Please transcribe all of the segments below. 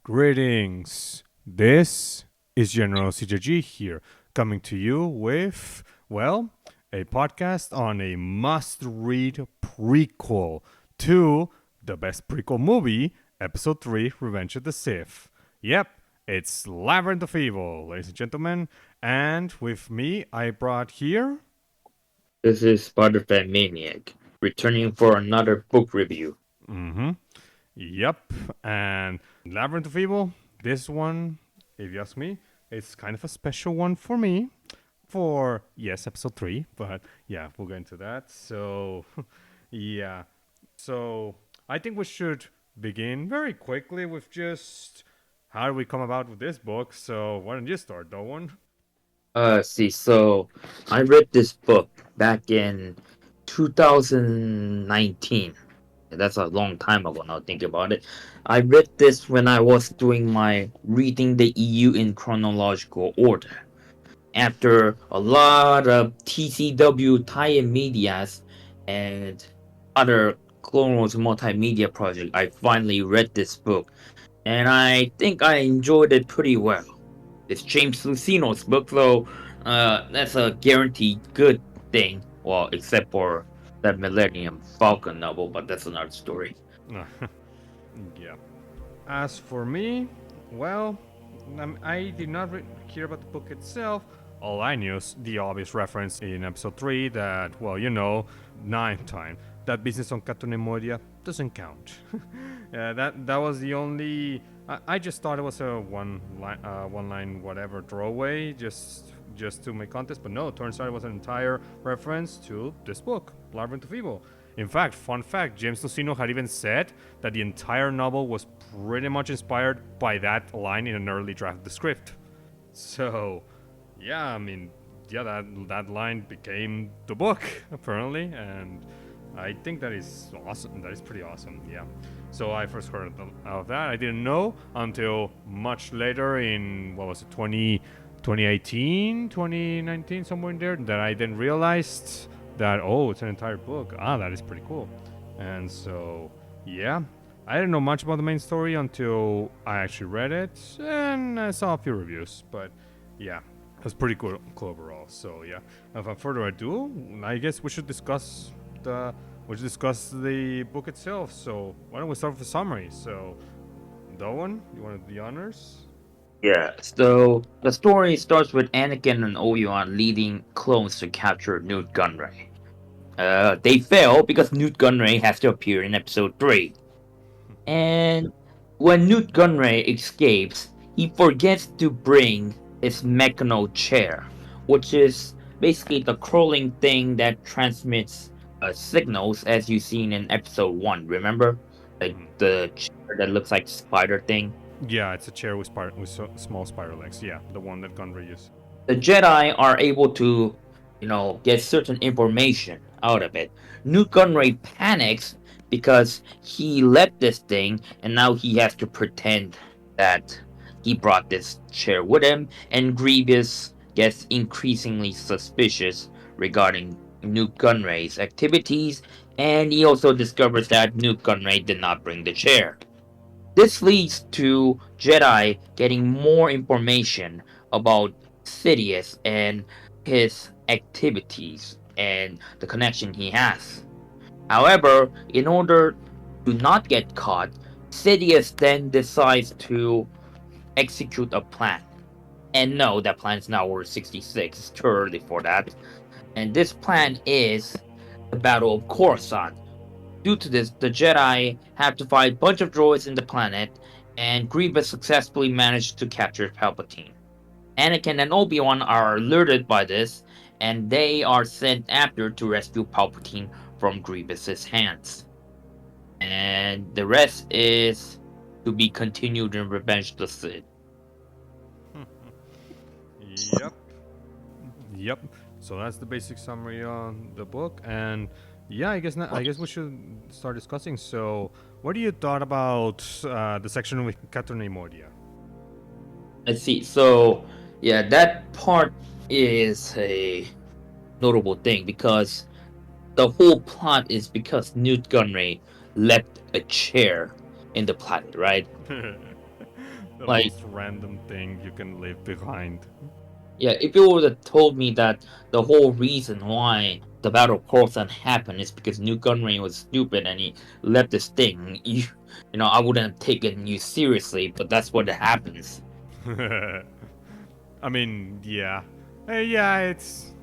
Greetings. This is General CJG here, coming to you with, well, a podcast on a must read prequel to the best prequel movie, Episode 3 Revenge of the Sith. Yep, it's Labyrinth of Evil, ladies and gentlemen. And with me, I brought here. This is Spider-Fan Maniac, returning for another book review. Mm-hmm. Yep. And Labyrinth of Evil, this one, if you ask me, it's kind of a special one for me. For, yes, episode 3, but yeah, we'll get into that. So, yeah. So, I think we should begin very quickly with just how do we come about with this book. So, why don't you start, Dowan? So I read this book back in 2019. That's a long time ago now, think about it. I read this when I was doing my Reading the EU in Chronological Order. After a lot of TCW tie-in medias and other Clone Wars multimedia project, I finally read this book, and I think I enjoyed it pretty well. It's James Luceno's book, though. That's a guaranteed good thing. Well, except for that Millennium Falcon novel, but that's another story. Yeah. As for me, well, I did not hear about the book itself. All I knew is the obvious reference in episode 3 that, well, nine time, that business on Katunemoria doesn't count. Yeah, that was the only. I just thought it was a one line whatever throwaway, just to make context. But no, it turns out it was an entire reference to this book, Labyrinth of Evil. In fact, fun fact, James Luceno had even said that the entire novel was pretty much inspired by that line in an early draft of the script. So, yeah, I mean, yeah, that line became the book apparently, and I think that is awesome. That is pretty awesome. Yeah. So I first heard of that. I didn't know until much later in what was it, 2018, 2019, somewhere in there, that I then realized that it's an entire book. That is pretty cool. And so, yeah, I didn't know much about the main story until I actually read it and I saw a few reviews. But yeah, it was pretty cool overall. So yeah, without further ado, I guess we should discuss the book itself. So why don't we start with a summary? So, Dowan, you want the honors? Yeah, so the story starts with Anakin and Obi-Wan leading clones to capture Newt Gunray. They fail because Newt Gunray has to appear in episode 3. And when Newt Gunray escapes, he forgets to bring his Mechano chair, which is basically the crawling thing that transmits signals as you seen in episode 1, remember? Like Mhm. the chair that looks like spider thing. Yeah, it's a chair with small spider legs. Yeah, the one that Gunray used. The Jedi are able to, get certain information out of it. Newt Gunray panics because he left this thing and now he has to pretend that he brought this chair with him, and Grievous gets increasingly suspicious regarding Newt Gunray's activities, and he also discovers that Newt Gunray did not bring the chair. This leads to Jedi getting more information about Sidious and his activities and the connection he has. However, in order to not get caught, Sidious then decides to execute a plan. And no, that plan is now Order 66. It's too early for that. And this plan is the Battle of Coruscant. Due to this, the Jedi have to fight a bunch of droids in the planet, and Grievous successfully managed to capture Palpatine. Anakin and Obi-Wan are alerted by this, and they are sent after to rescue Palpatine from Grievous's hands. And the rest is to be continued in Revenge of the Sith. Yep. Yep. So that's the basic summary on the book, and yeah, I guess we should start discussing. So, what do you thought about the section with Katune Moria? Let's see. So, yeah, that part is a notable thing because the whole plot is because Newt Gunray left a chair in the planet, right? The Like, most random thing you can leave behind. yeah, if you would have told me that the whole reason why the Battle of Coruscant happened is because Newt Gunray was stupid and he left this thing, I wouldn't have taken you seriously. But that's what happens. I mean, yeah. Yeah, it's.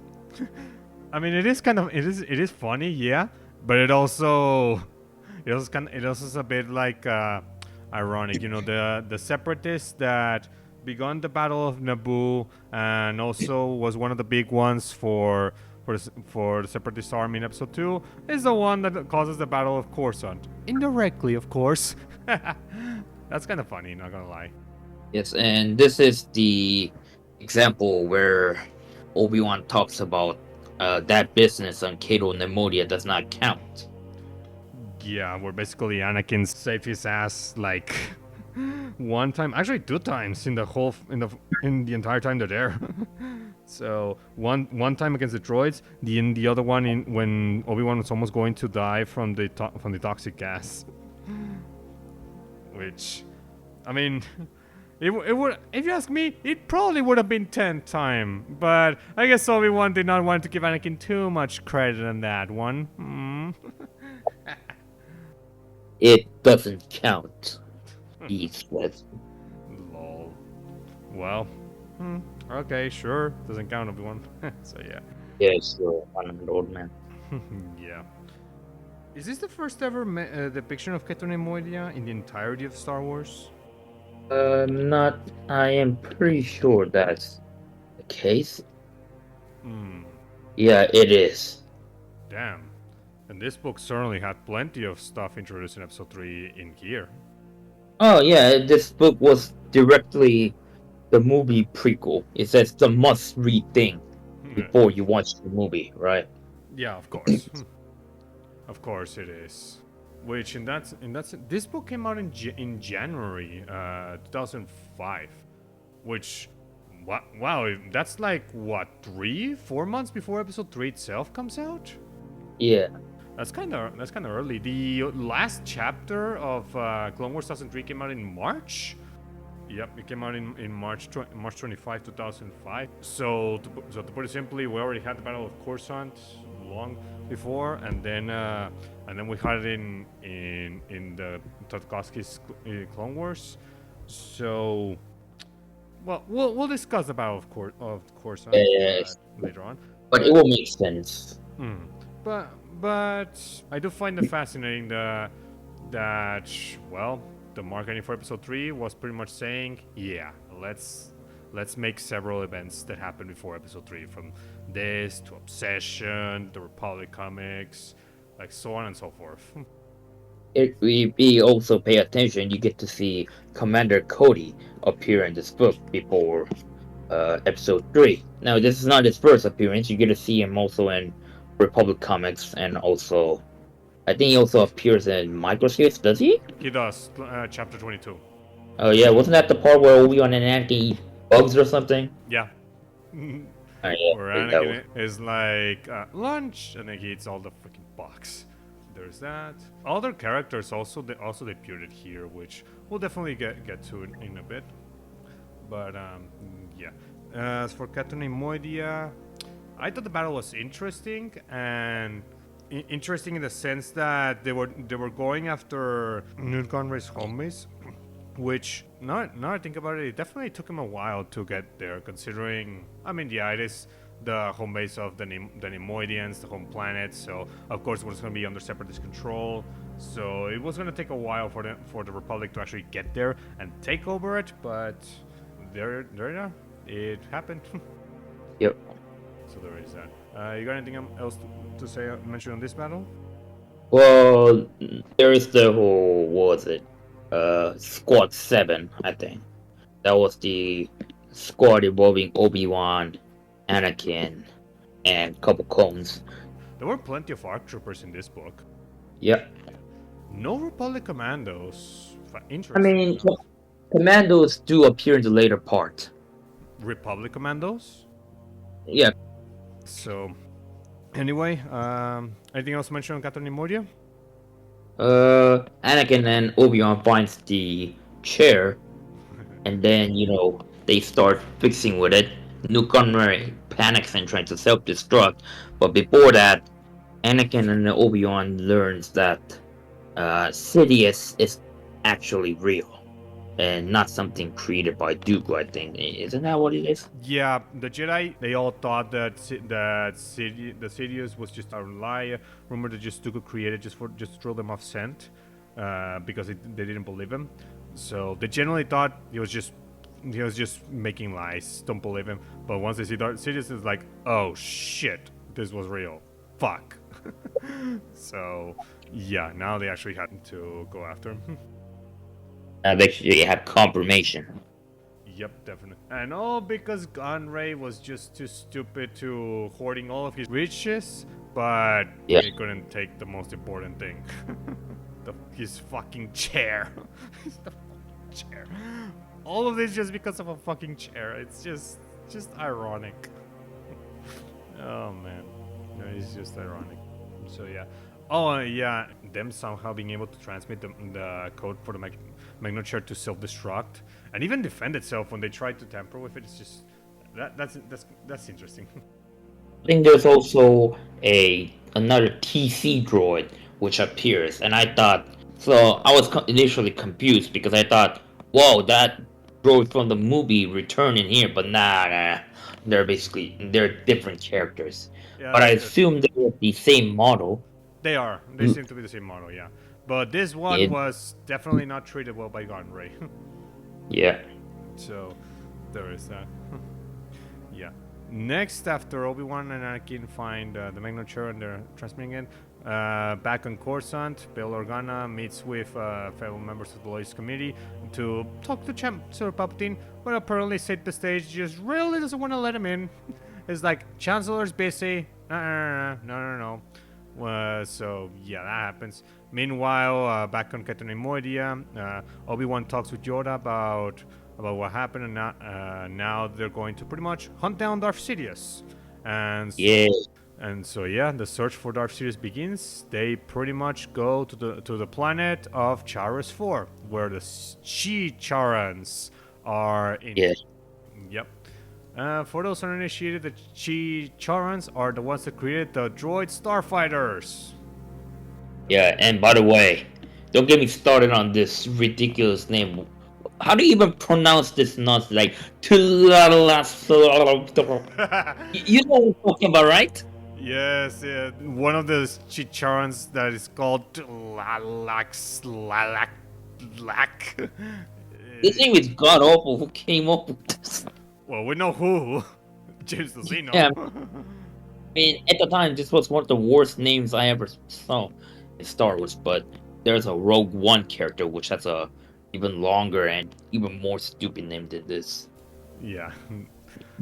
I mean, it is kind of it is funny, yeah, but it also is a bit like ironic, the separatists that begun the Battle of Naboo and also was one of the big ones for the separatist army in Episode 2 is the one that causes the Battle of Coruscant indirectly, of course. That's kind of funny, not gonna lie. Yes, and this is the example where Obi-Wan talks about that business on Cato Nemodia does not count. Yeah, where basically Anakin saved his ass like one time, actually two times in the whole in the entire time they're there. So one time against the droids, the other one when Obi-Wan was almost going to die from the toxic gas, which, I mean, it would, if you ask me, it probably would have been 10th time, but I guess Obi-Wan did not want to give Anakin too much credit on that one. It doesn't count. He says. Lol. Well, okay, sure. Doesn't count, Obi-Wan. So yeah. Yes, sure, I'm an old man. Yeah. Is this the first ever depiction of Ketone Moidia in the entirety of Star Wars? Not. I am pretty sure that's the case. Hmm. Yeah, it is. Damn. And this book certainly had plenty of stuff introduced in Episode 3 in here. Oh yeah, this book was directly the movie prequel. It says the must-read thing before you watch the movie, right? Yeah, of course. Of course it is. Which this book came out in January 2005, which wow, that's like what 3-4 months before Episode 3 itself comes out. Yeah. That's kind of early. The last chapter of Clone Wars 2003 came out in March. Yep, it came out in March 25, 2005. So to put it simply, we already had the Battle of Coruscant long before, and then we had it in the Tartakovsky's Clone Wars. So, well, we'll discuss the Battle of Coruscant Yes. later on. But it will make sense. But I do find it fascinating that well, the marketing for Episode 3 was pretty much saying, yeah, let's make several events that happened before Episode 3, from this to Obsession, the Republic comics, like so on and so forth. If we also pay attention, you get to see Commander Cody appear in this book before episode 3. Now, this is not his first appearance. You get to see him also in Republic Comics, and also, I think he also appears in Microspheres, does he? He does, chapter 22. Oh, yeah, wasn't that the part where Obi-Wan and Anakin eat bugs or something? Yeah. Oh, yeah, Where I think that was. Anakin is like, lunch, and then he eats all the freaking box. There's that. Other characters also debuted here, which we'll definitely get to in a bit. But yeah. As for Katune Moidia, I thought the battle was interesting, and interesting in the sense that they were going after Newt Gunray's home base, which now I think about it, it definitely took him a while to get there, considering, I mean, yeah, it is the home base of the Nemoidians, the home planet, so of course it was going to be under separatist control, so it was going to take a while for the Republic to actually get there and take over it, but there it happened. Yep. So there is that. You got anything else to say, mention on this battle? Well, there is the whole, what was it? Squad 7, I think. That was the squad involving Obi-Wan, Anakin, and a couple clones. There were plenty of ARC troopers in this book. Yep. No Republic commandos. I Interesting. mean, commandos do appear in the later part. Republic commandos? Yeah. So, anyway, anything else to mention on Catherine Moria? Anakin and Obi-Wan finds the chair and then they start fixing with it. New Connery panics and tries to self-destruct, but before that, Anakin and Obi-Wan learns that Sidious is actually real and not something created by Dooku. I think isn't that what it is? Yeah, the Jedi, they all thought that the Sidious was just a lie, rumor that just Dooku created just to throw them off scent, because they didn't believe him. So they generally thought he was just making lies. Don't believe him. But once they see Darth Sidious, it's like, oh shit, this was real. Fuck. So yeah, now they actually had to go after him. They actually have confirmation. Yep, definitely. And all because Gunray was just too stupid to hoarding all of his riches, but Yeah, he couldn't take the most important thing. His fucking chair. The fucking chair. All of this just because of a fucking chair. It's just ironic. Oh man. No, it's just ironic. So yeah. Oh yeah, them somehow being able to transmit the code for the Magno chair to self-destruct and even defend itself when they try to tamper with it. It's just that's interesting. I think there's also another TC droid which appears, and I thought so. I was initially confused because I thought, "Whoa, that droid from the movie returned in here," but nah, they're different characters. Yeah, But I assume they were the same model. they are. They Mm, seem to be the same model, yeah. But this one It, was definitely not treated well by Gunray. yeah, So there is that. Yeah. Next, after Obi-Wan and Anakin find the Magna chair and they're transmitting it, back on Coruscant, Bail Organa meets with fellow members of the Loyalist Committee to talk to Chancellor Palpatine, but apparently set the stage just really doesn't want to let him in. It's like, Chancellor's busy. No. So yeah, that happens. Meanwhile, back on Category Moidia, Obi-Wan talks with Yoda about what happened, and now they're going to pretty much hunt down Darth Sidious, and yeah, so yeah, the search for Darth Sidious begins. They pretty much go to the planet of Charis 4, where the Chi-Charans are in. yeah. Yep. For those uninitiated, the Chi-Charans are the ones that created the droid starfighters. Yeah, and by the way, don't get me started on this ridiculous name. How do you even pronounce this nonsense? Like, you know what I'm talking about, right? Yes, yeah. One of the Chicharans that is called Lalak. This name is god awful. Who came up with this? Well, we know who. James Luceno. Yeah, I mean, at the time, this was one of the worst names I ever saw in Star Wars. But there's a Rogue One character which has a even longer and even more stupid name than this. Yeah.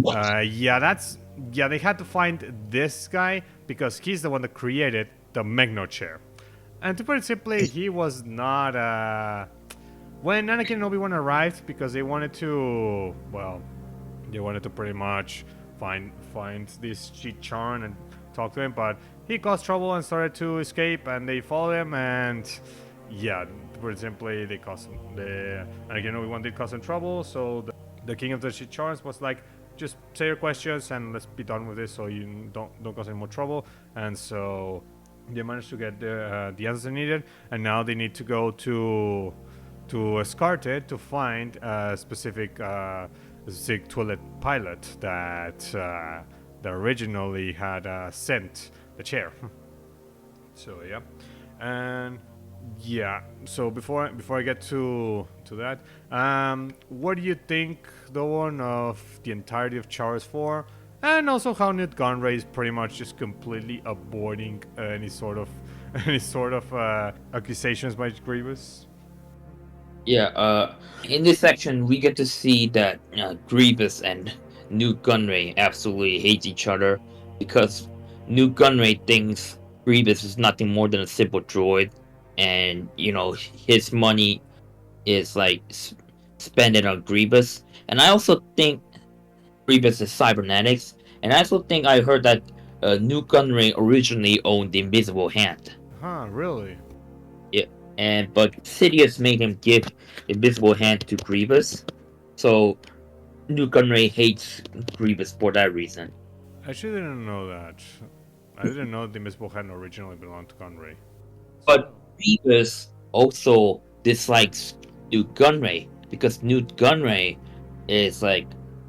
Yeah, they had to find this guy because he's the one that created the Magno chair. And to put it simply, he was not when Anakin and Obi-Wan arrived, because they wanted to, well, they wanted to pretty much find this Chi-Charn and talk to him, but he caused trouble and started to escape, and they followed him, and yeah, to put it simply, they caused the Anakin and Obi-Wan did cause some trouble, so the king of the Chi-Charns was like, just say your questions and let's be done with this, so you don't cause any more trouble. And so they managed to get the answers they needed, and now they need to go to Escarte to find a specific toilet pilot that originally had sent the chair. So yeah, and yeah. So before I get to that, what do you think, though, of the entirety of Charis 4, and also how Newt Gunray is pretty much just completely avoiding any sort of accusations by Grievous? Yeah, in this section, we get to see that Grievous and Newt Gunray absolutely hate each other because Newt Gunray thinks Grievous is nothing more than a simple droid, and his money is like spend it on Grievous. And I also think Grievous is cybernetics, and I also think I heard that Newt Gunray originally owned the Invisible Hand. Huh? Really? Yeah, but Sidious made him give Invisible Hand to Grievous. So Nute Gunray hates Grievous for that reason. I actually didn't know that. I didn't know the Invisible Hand originally belonged to Conray. But So. Grievous also dislikes Nute Gunray because Nute Gunray is like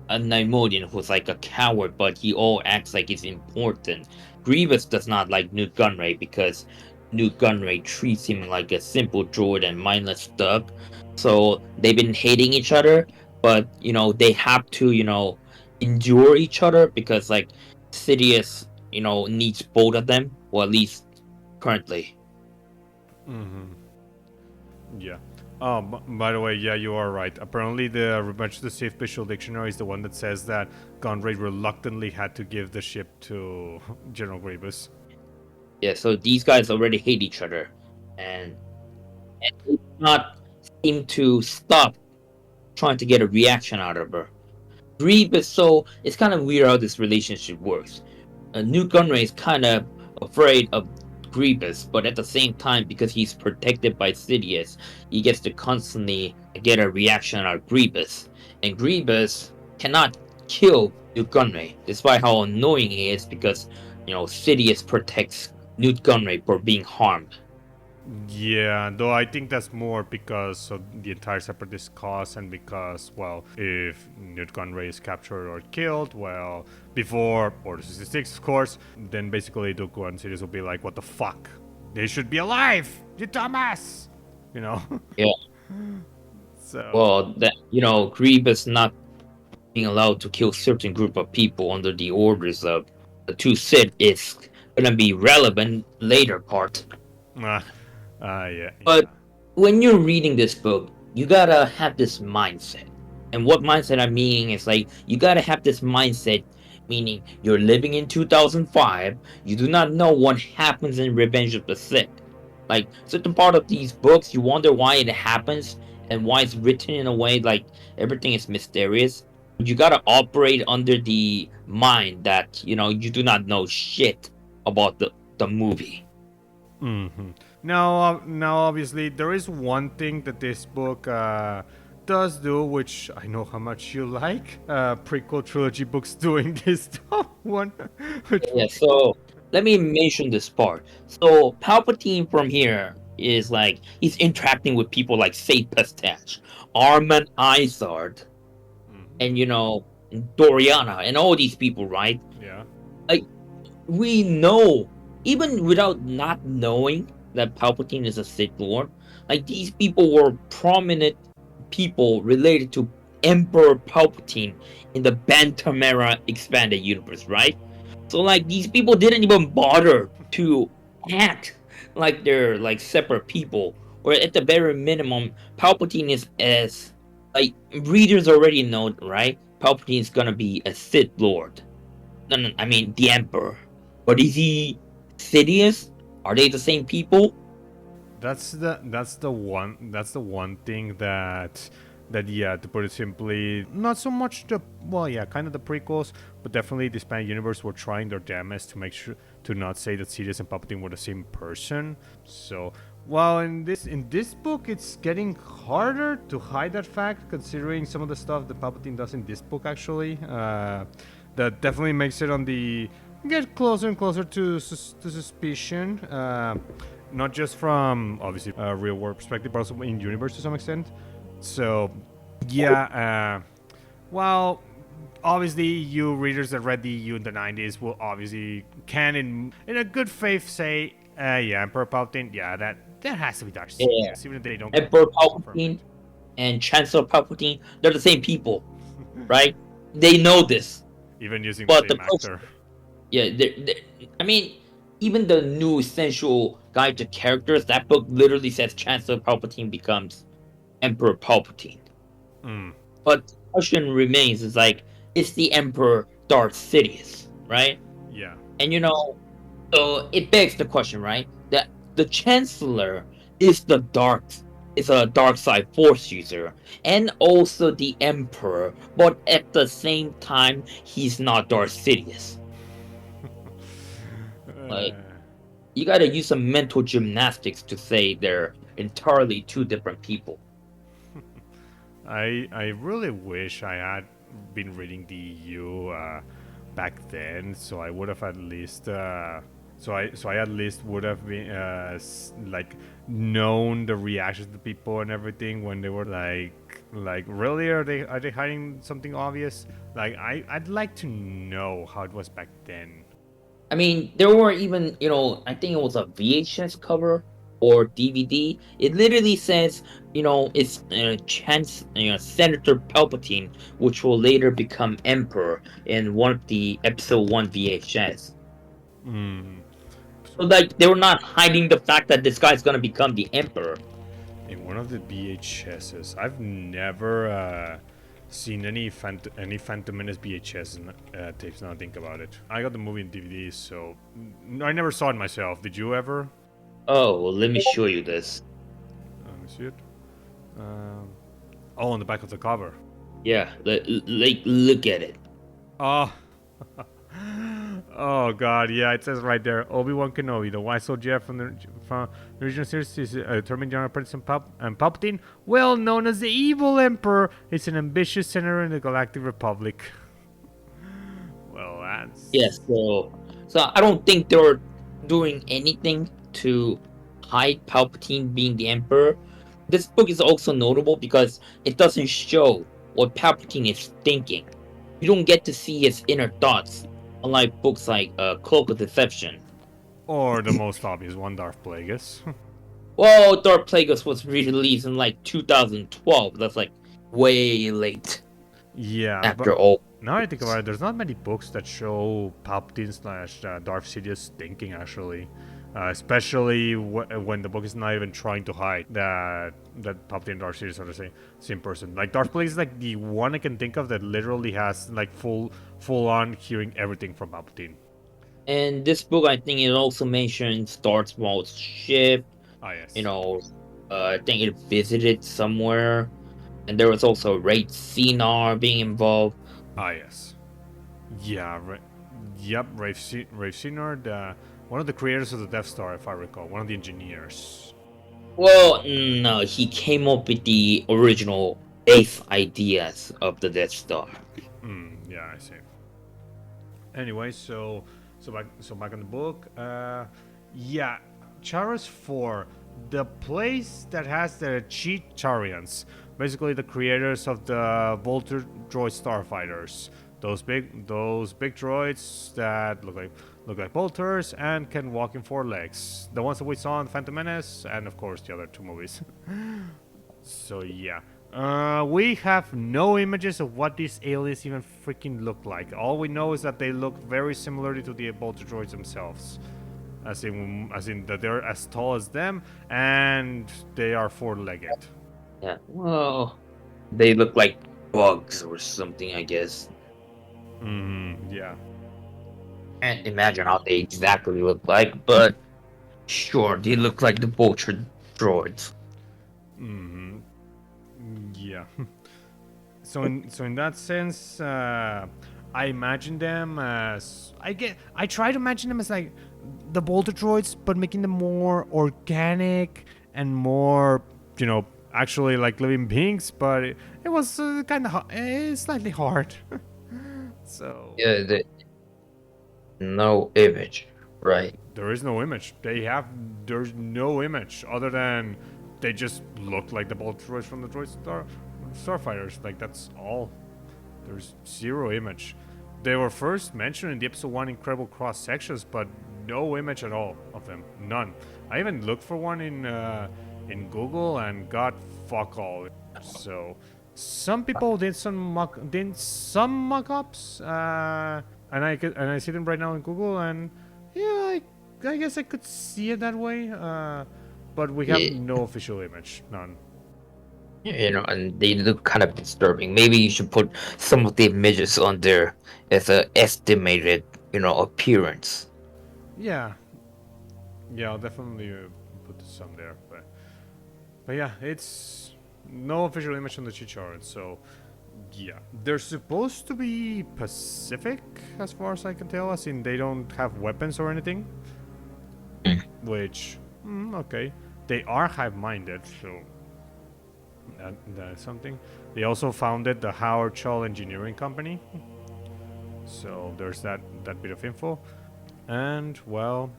a Nymodian who's like a coward, but he all acts like he's important. Grievous does not like Nute Gunray because Nute Gunray treats him like a simple droid and mindless thug. So they've been hating each other, but they have to endure each other because like Sidious needs both of them, or at least currently. Mm-hmm. Yeah. Oh, by the way, yeah, you are right. Apparently, the Revenge of the Sith Visual Dictionary is the one that says that Gunray reluctantly had to give the ship to General Grievous. Yeah, so these guys already hate each other, and they not seem to stop trying to get a reaction out of her. Grievous, so it's kind of weird how this relationship works. Newt Gunray is kind of afraid of Grievous, but at the same time, because he's protected by Sidious, he gets to constantly get a reaction out of Grievous. And Grievous cannot kill Newt Gunray, despite how annoying he is, because Sidious protects Newt Gunray for being harmed. Yeah, though I think that's more because of the entire Separatist cause and because, well, if Newt Gunray is captured or killed, well, before Order 66, of course, then basically Dooku and Sidious will be like, what the fuck? They should be alive! You dumbass! You know? Yeah, So. well, that Grievous not being allowed to kill certain group of people under the orders of the two Sith is gonna be relevant later part. Uh, yeah, But yeah. when you're reading this book, you gotta have this mindset. And what mindset I mean is like you gotta have this mindset, meaning you're living in 2005. You do not know what happens in Revenge of the Sith. Like certain part of these books, you wonder why it happens and why it's written in a way like everything is mysterious. You gotta operate under the mind that you do not know shit about the movie. Mm-hmm. Now, obviously, there is one thing that this book does do, which I know how much you like. Prequel trilogy books doing this one, which Yeah, so let me mention this part. So Palpatine from here is like he's interacting with people like Saint Pistache, Arman Isard, and Mhm. Doriana and all these people, right? Yeah. Like we know, even without not knowing that Palpatine is a Sith Lord, like these people were prominent people related to Emperor Palpatine in the Bantamera expanded universe, right? So like these people didn't even bother to act like they're like separate people, or at the very minimum, Palpatine is as like readers already know, right? Palpatine is gonna be a Sith Lord. No, no, I mean the Emperor. But is he Sidious? Are they the same people? That's the one thing that yeah, to put it simply, not so much the, well, yeah, kind of the prequels, but definitely the expanded universe were trying their damnedest to make sure to not say that Sidious and Palpatine were the same person. So, well, in this book, it's getting harder to hide that fact, considering some of the stuff that Palpatine does in this book. Actually, that definitely makes it on the get closer and closer to suspicion. Not just from obviously a real world perspective, but also in universe to some extent. So, yeah. Well, obviously, you readers that read the EU in the 90s will obviously can in a good faith say, yeah, Emperor Palpatine, yeah, that has to be Darth Yeah. Sidious, even if they don't Emperor confirm Palpatine it. and Chancellor Palpatine, they're the same people, right? They know this. Even using the But the same question, actor. yeah, I mean, even the new essential guide to characters, that book literally says Chancellor Palpatine becomes Emperor Palpatine. Mm, But the question remains is like, is the Emperor Darth Sidious, right? yeah. And so it begs the question, right? That the Chancellor is is a dark side force user, and also the Emperor, but at the same time, he's not Darth Sidious. Like Uh, you gotta use some mental gymnastics to say they're entirely two different people. I really wish I had been reading the EU back then, so I would have at least so I at least would have been like known the reactions of the people and everything when they were like really are they hiding something obvious? Like I'd like to know how it was back then. I mean, there were even, I think it was a VHS cover or DVD. It literally says, it's Chance, Senator Palpatine, which will later become Emperor in one of the episode one VHS. Hmm. So, like, they were not hiding the fact that this guy's gonna become the Emperor. In one of the VHSs. I've never seen any Phantom Menace VHS tapes. Now I think about it. I got the movie in DVDs, so I never saw it myself. Did you ever? Oh, well, let me show you this. Let me see it. Um, on the back of the cover. Yeah, like, look at it. Oh. Oh god, yeah, it says right there. Obi-Wan Kenobi, the wise old Jedi from the original series, is a determined general apprentice and Palpatine, well known as the Evil Emperor, is an ambitious senator in the Galactic Republic. Well, Yes, that's so I don't think they were doing anything to hide Palpatine being the Emperor. This book is also notable because it doesn't show what Palpatine is thinking. You don't get to see his inner thoughts, unlike books like Cloak of Deception. or the most obvious one, Darth Plagueis. Well, Dark Plagueis was released in like 2012. That's like way late Yeah, but after all. now I think about it, there's not many books that show Palpatine slash Darth Sidious thinking actually, especially when the book is not even trying to hide that Palpatine and Darth Sidious are the same person. Like Darth Plagueis is like the one I can think of that literally has like full on hearing everything from Palpatine. And this book, I think, it also mentions Darth Maul's ship. Ah You yes, know, I think it visited somewhere, and there was also Raid Cinar being involved. ah yes, yeah, yep. Rafe Senior, the one of the creators of the Death Star, if I recall, one of the engineers. Well, no, he came up with the original base ideas of the Death Star. Yeah, I see. Anyway, so back on the book. Yeah, Charos 4, the place that has the cheat Charians, basically the creators of the Volter droid starfighters. Those big droids that look like bolters and can walk in four legs. The ones that we saw in Phantom Menace, and of course the other two movies. So yeah, we have no images of what these aliens even freaking look like. All we know is that they look very similarly to the Bolter droids themselves, as in that they're as tall as them and they are four-legged. Yeah, well, they look like bugs or something, I guess. Yeah. Can't imagine how they exactly look like, but sure, they look like the Vulture droids. Yeah. So in that sense, I imagine them as I try to imagine them as like the Bolter droids, but making them more organic and more, actually like living beings. But it was kind of slightly hard. So Yeah, no image, right? there is no image. There's no image other than they just look like the Bolter droids from the Starfighters. Like that's all. There's zero image. They were first mentioned in the episode 1 Incredible Cross sections, but no image at all of them. None. I even looked for one in Google and got fuck all. So some people did some mock-ups, and I see them right now in Google, and yeah, I guess I could see it that way. But we have Yeah, no official image, none. and they look kind of disturbing. Maybe you should put some of the images on there as a estimated, appearance. Yeah, yeah, I'll definitely put some there, but yeah, it's no official image on the Chicharad, so yeah, they're supposed to be Pacific as far as I can tell, as in they don't have weapons or anything, which okay, they are hive-minded, so That is something. They also founded the Howard Shaw Engineering Company. So there's that bit of info. And well,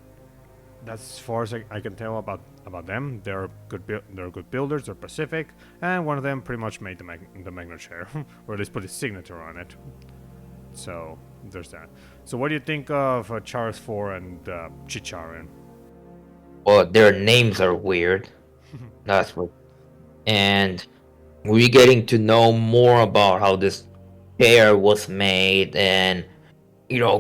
that's as far as I can tell about them. They're good builders. They're Pacific, and one of them pretty much made the Magna chair, or at least put his signature on it. So there's that. So what do you think of Charles Four and Chicharin? Well, their names are weird. That's what. And we're getting to know more about how this chair was made, and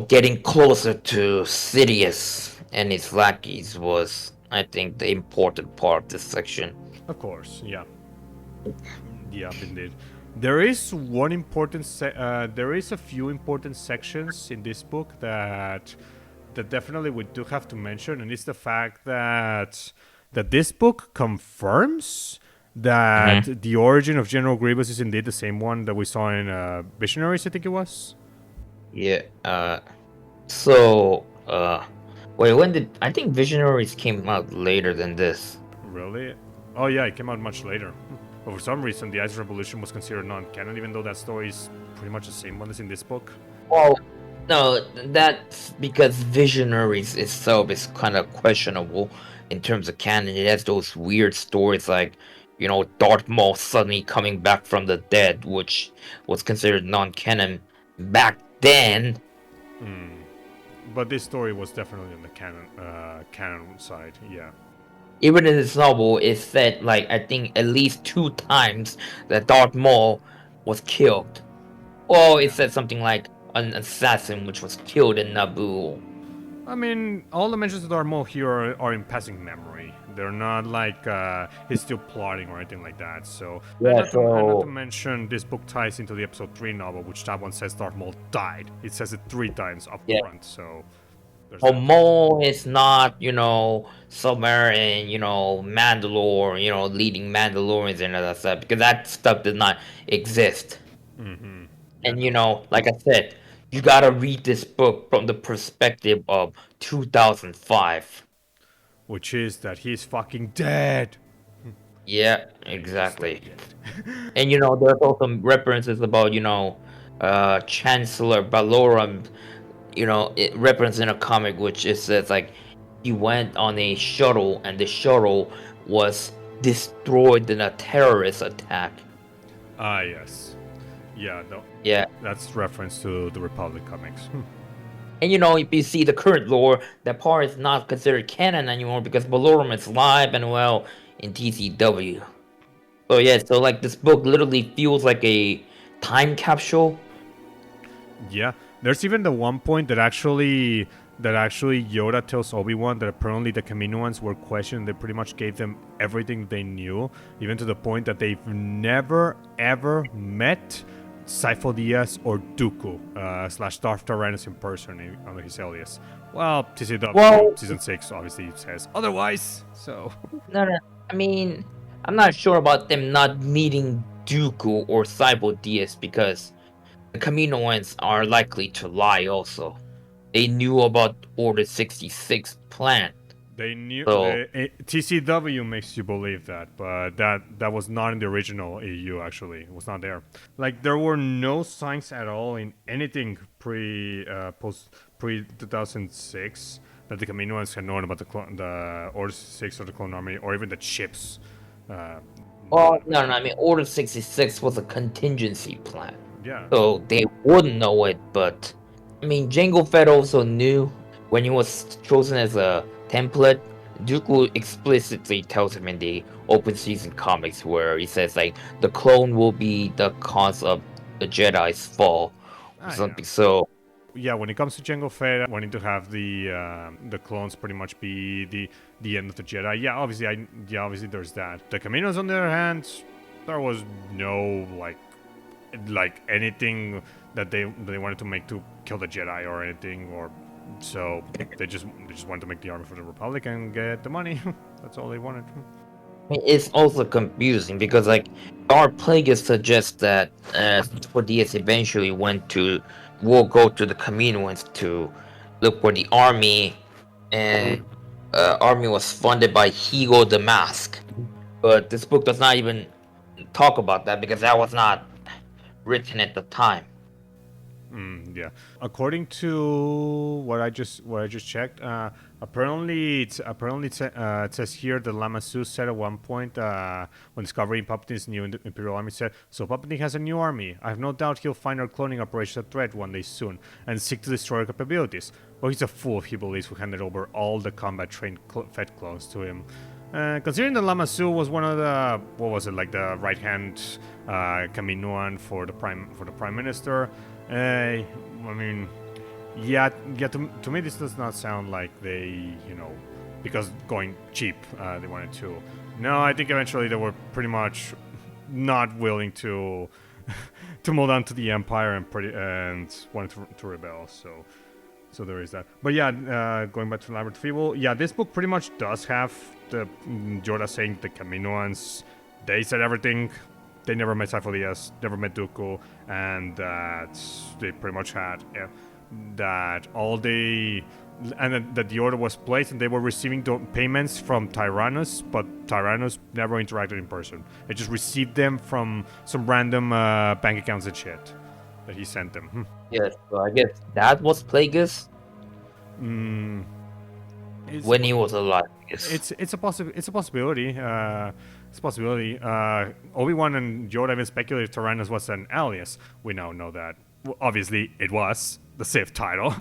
getting closer to Sidious and his lackeys was, I think, the important part of this section. Of course, yeah, yeah, indeed. There is one important. There is a few important sections in this book that definitely we do have to mention, and it's the fact that this book confirms Hmm. that the origin of General Grievous is indeed the same one that we saw in Visionaries. I think it was. Yeah. So, wait, when did I think Visionaries came out later than this? Really? Oh yeah, it came out much later. But for some reason, the Ice Revolution was considered non-canon, even though that story is pretty much the same one as in this book. Well, no, that's because Visionaries itself is kind of questionable in terms of canon. It has those weird stories like, Darth Maul suddenly coming back from the dead, which was considered non-canon back then. But this story was definitely on the canon side. Yeah. Even in this novel, it said like I think at least 2 times that Darth Maul was killed. Well, it Yeah. said something like an assassin which was killed in Naboo. I mean, all the mentions of Darth Maul here are in passing memory. They're not like he's still plotting or anything like that. So, Yeah, and not to so mention, this book ties into the episode 3 novel, which that one says Darth Maul died. It says it 3 times up yeah. front. So, there's So that too. Maul is not, somewhere in, Mandalore, leading Mandalorians and all that stuff, because that stuff does not exist. Yeah, And no. like I said, you gotta read this book from the perspective of 2005. Which is that he's fucking dead. Yeah, And he's still exactly. dead. And there's also references about, Chancellor Balorum, it referenced in a comic which it says like he went on a shuttle and the shuttle was destroyed in a terrorist attack. Ah, yes. Yeah, no, Yeah. that's reference to the Republic comics. And if you see the current lore, that part is not considered canon anymore because Balorum is live and well in TCW. So yeah, so like this book literally feels like a time capsule. Yeah, there's even the one point that actually Yoda tells Obi-Wan that apparently the Kaminoans were questioned. They pretty much gave them everything they knew, even to the point that they've never ever met Sifo Dyas or Dooku slash Darth Tyrannus in person under his alias. Well, TCW Well, season 6 obviously says otherwise. So no. I mean, I'm not sure about them not meeting Dooku or Cybo Diaz because the Kaminoans are likely to lie also. They knew about Order 66 plan. they knew So, TCW makes you believe that, but that was not in the original EU. Actually, it was not there. Like there were no signs at all in anything pre 2006 that the Kaminoans had known about the Order 6 or the Clone Army or even the ships. Uh, None well, of it. no, I mean, Order 66 was a contingency plan. Yeah, So they wouldn't know it, but I mean, Jango Fett also knew when he was chosen as a template. Dooku explicitly tells him in the open season comics where he says like the clone will be the cause of the Jedi's fall or yeah. something. So Yeah, when it comes to Jango Fett, wanting to have the clones pretty much be the end of the Jedi. Obviously there's that. The Caminos, on the other hand, there was no like anything that they wanted to make to kill the Jedi or anything, or so they just wanted to make the army for the Republic and get the money. That's all they wanted. it's also confusing because like our Plagueis suggests that Fordias eventually will go to the Kaminoans to look for the army, and army was funded by Higo the Mask. But this book does not even talk about that because that was not written at the time. Yeah. According to what I just checked, it says here that Lama Su said at one point when discovering Palpatine's new Imperial army, said, "So Palpatine has a new army. I have no doubt he'll find our cloning operation a threat one day soon and seek to destroy our capabilities. But he's a fool if he believes we handed over all the combat trained Fed clones to him." Considering that Lama Su was one of the like the right hand Kaminoan for the prime minister. I mean, yeah. To me, this does not sound like they, because going cheap, they wanted to. No, I think eventually they were pretty much not willing to to mold on to the empire and wanted to rebel. So there is that. But yeah, going back to Labyrinth of Evil, yeah, this book pretty much does have the Yoda saying the Kaminoans, they said everything. They never met Sifo-Dyas, never met Dooku, and that they pretty much had that all they and that the order was placed and they were receiving payments from Tyrannus, but Tyrannus never interacted in person. They just received them from some random bank accounts and shit that he sent them. Yes, so I guess that was Plagueis Mm, when he was alive. I guess. it's a possibility. It's a possibility. Obi-Wan and Yoda even speculated Tyrannus was an alias. We now know that. Well, obviously, it was the Sith title.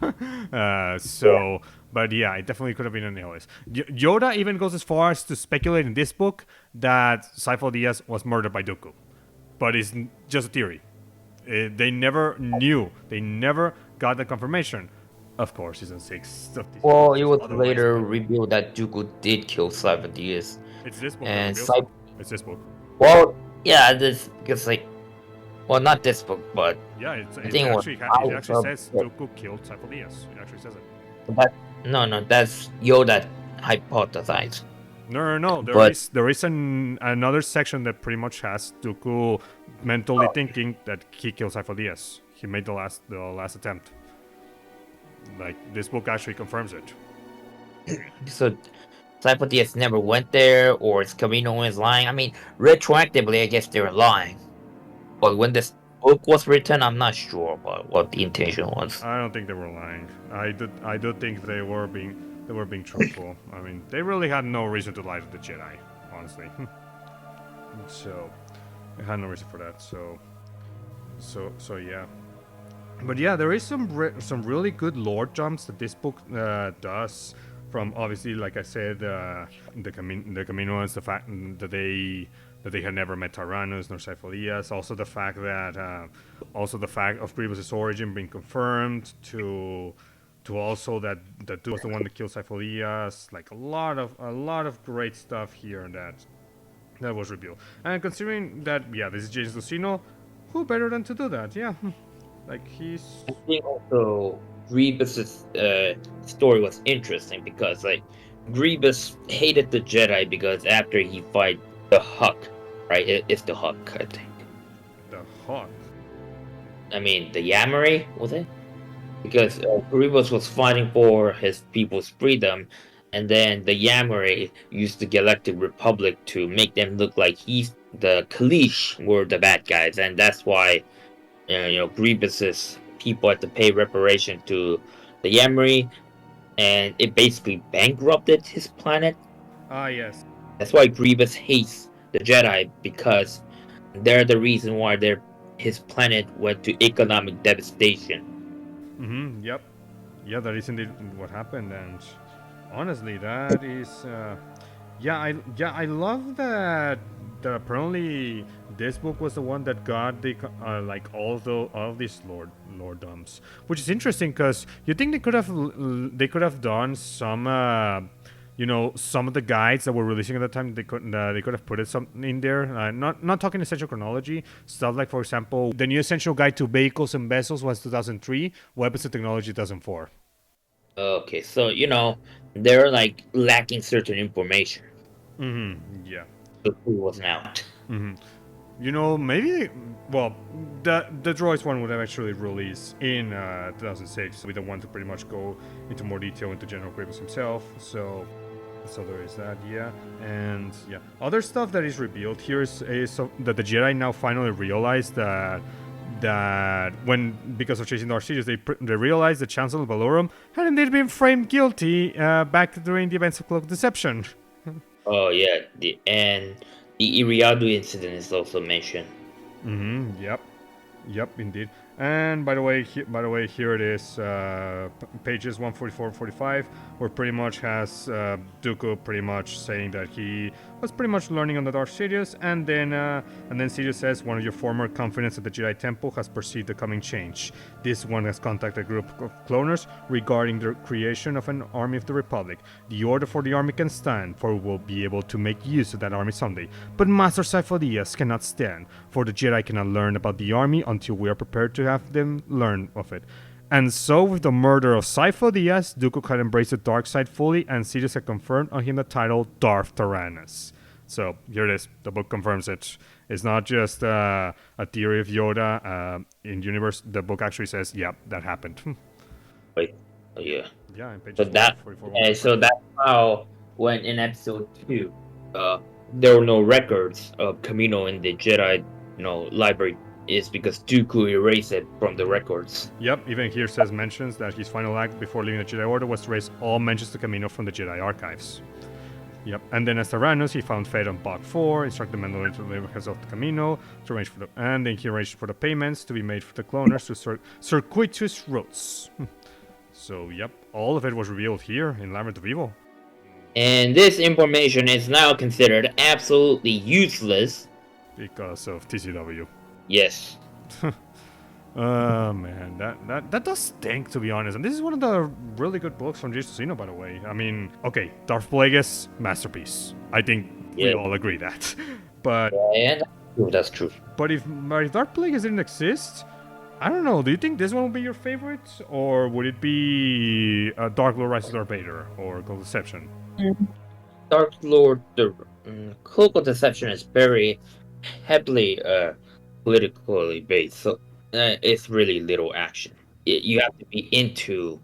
But yeah, it definitely could have been an alias. Yoda even goes as far as to speculate in this book that Sifo-Dyas was murdered by Dooku, but it's just a theory. They never knew. They never got the confirmation. Of course, season 6. Well, it was later revealed that Dooku did kill Sifo-Dyas. It's this book. And It's this book. Well, yeah, this because well, not this book, but Yeah, it actually says Dooku killed Sifo-Dyas. It actually says it. no, that's Yoda hypothesized. No. There is another section that pretty much has Dooku mentally thinking that he killed Sifo-Dyas. He made the last attempt. Like, this book actually confirms it. So Sifo-Dyas never went there, or is Kamino is lying? I mean, retroactively, I guess they were lying. But when this book was written, I'm not sure about what the intention was. I don't think they were lying. I do think they were being truthful. I mean, they really had no reason to lie to the Jedi, honestly. So, they had no reason for that. So yeah. But yeah, there is some really good lore jumps that this book does. From obviously, like I said, the Kaminoans, the fact that they had never met Tyrannus nor Sifo-Dyas. Also the fact of Grievous' origin being confirmed. To also that Dooku was the one that killed Sifo-Dyas. Like a lot of great stuff here that was revealed. And considering that, yeah, this is James Luceno, who better than to do that? Yeah. Like, he's... I think also Grievous' story was interesting because, like, Grievous hated the Jedi because after he fight the Huck, right? It's the Huck, I think. The Huck? I mean, the Yamari, was it? Because Grievous was fighting for his people's freedom, and then the Yamari used the Galactic Republic to make them look like the Kalish were the bad guys, and that's why Grievous's people had to pay reparation to the Yamari, and it basically bankrupted his planet. Ah, yes. That's why Grievous hates the Jedi, because they're the reason why his planet went to economic devastation. Yep. Yeah, that is indeed what happened, and honestly, that is... I love that apparently this book was the one that got the all of these lordoms, which is interesting because you think they could have done some some of the guides that were releasing at the time. They could have put it something in there. Not talking essential chronology stuff, like for example the new essential guide to vehicles and vessels was 2003, weapons and technology 2004. Okay, so they're like lacking certain information. Yeah. The clue wasn't out. Maybe. Well, the droids one would have actually released in 2006. We don't want to pretty much go into more detail into General Grievous himself. So, So there is that, yeah, and yeah. Other stuff that is revealed here is so that the Jedi now finally realize that when because of chasing Darth Sidious, they realized the Chancellor Valorum had indeed been framed guilty back during the events of Cloak Deception. Oh yeah, the Iriadu incident is also mentioned. Yep. Yep, indeed. And by the way, here it is, pages 144 45, where pretty much has Dooku pretty much saying that he was pretty much learning on the Dark Sidious, and then Sidious says one of your former confidants at the Jedi Temple has perceived the coming change. This one has contacted a group of cloners regarding the creation of an army of the Republic. The order for the army can stand, for we will be able to make use of that army someday. But Master Sifo Dyas cannot stand, for the Jedi cannot learn about the army until we are prepared to have them learn of it. And so, with the murder of Sifo Dyas, Dooku had embraced the dark side fully, and Sidious had conferred on him the title Darth Tyrannus. So here it is. The book confirms it. It's not just a theory of Yoda. In universe, the book actually says, "Yeah, that happened." Wait, oh yeah. Yeah, in pages So that 44, so that's how when in episode 2, there were no records of Camino in the Jedi, library, is because Dooku erased it from the records. Yep, even here says mentions that his final act before leaving the Jedi Order was to erase all mentions to Camino from the Jedi archives. Yep, and then as Tyrannus, he found Fate on Bog 4, instructed the Mandalorian to deliver himself to Camino, to arrange for and then he arranged for the payments to be made for the cloners to circuitous routes. So, yep, all of it was revealed here in Labyrinth of Evil. And this information is now considered absolutely useless. Because of TCW. Yes. Oh man, that does stink, to be honest. And this is one of the really good books from James Luceno, by the way. I mean, okay, Darth Plagueis, masterpiece. I think we all agree that. But Yeah, that's true. But if Darth Plagueis didn't exist, I don't know. Do you think this one would be your favorite, or would it be Dark Lord Rise of Darth Vader or Cloak Deception? Dark Lord, the Cloak of Deception is very heavily politically based, so it's really little action. You have to be into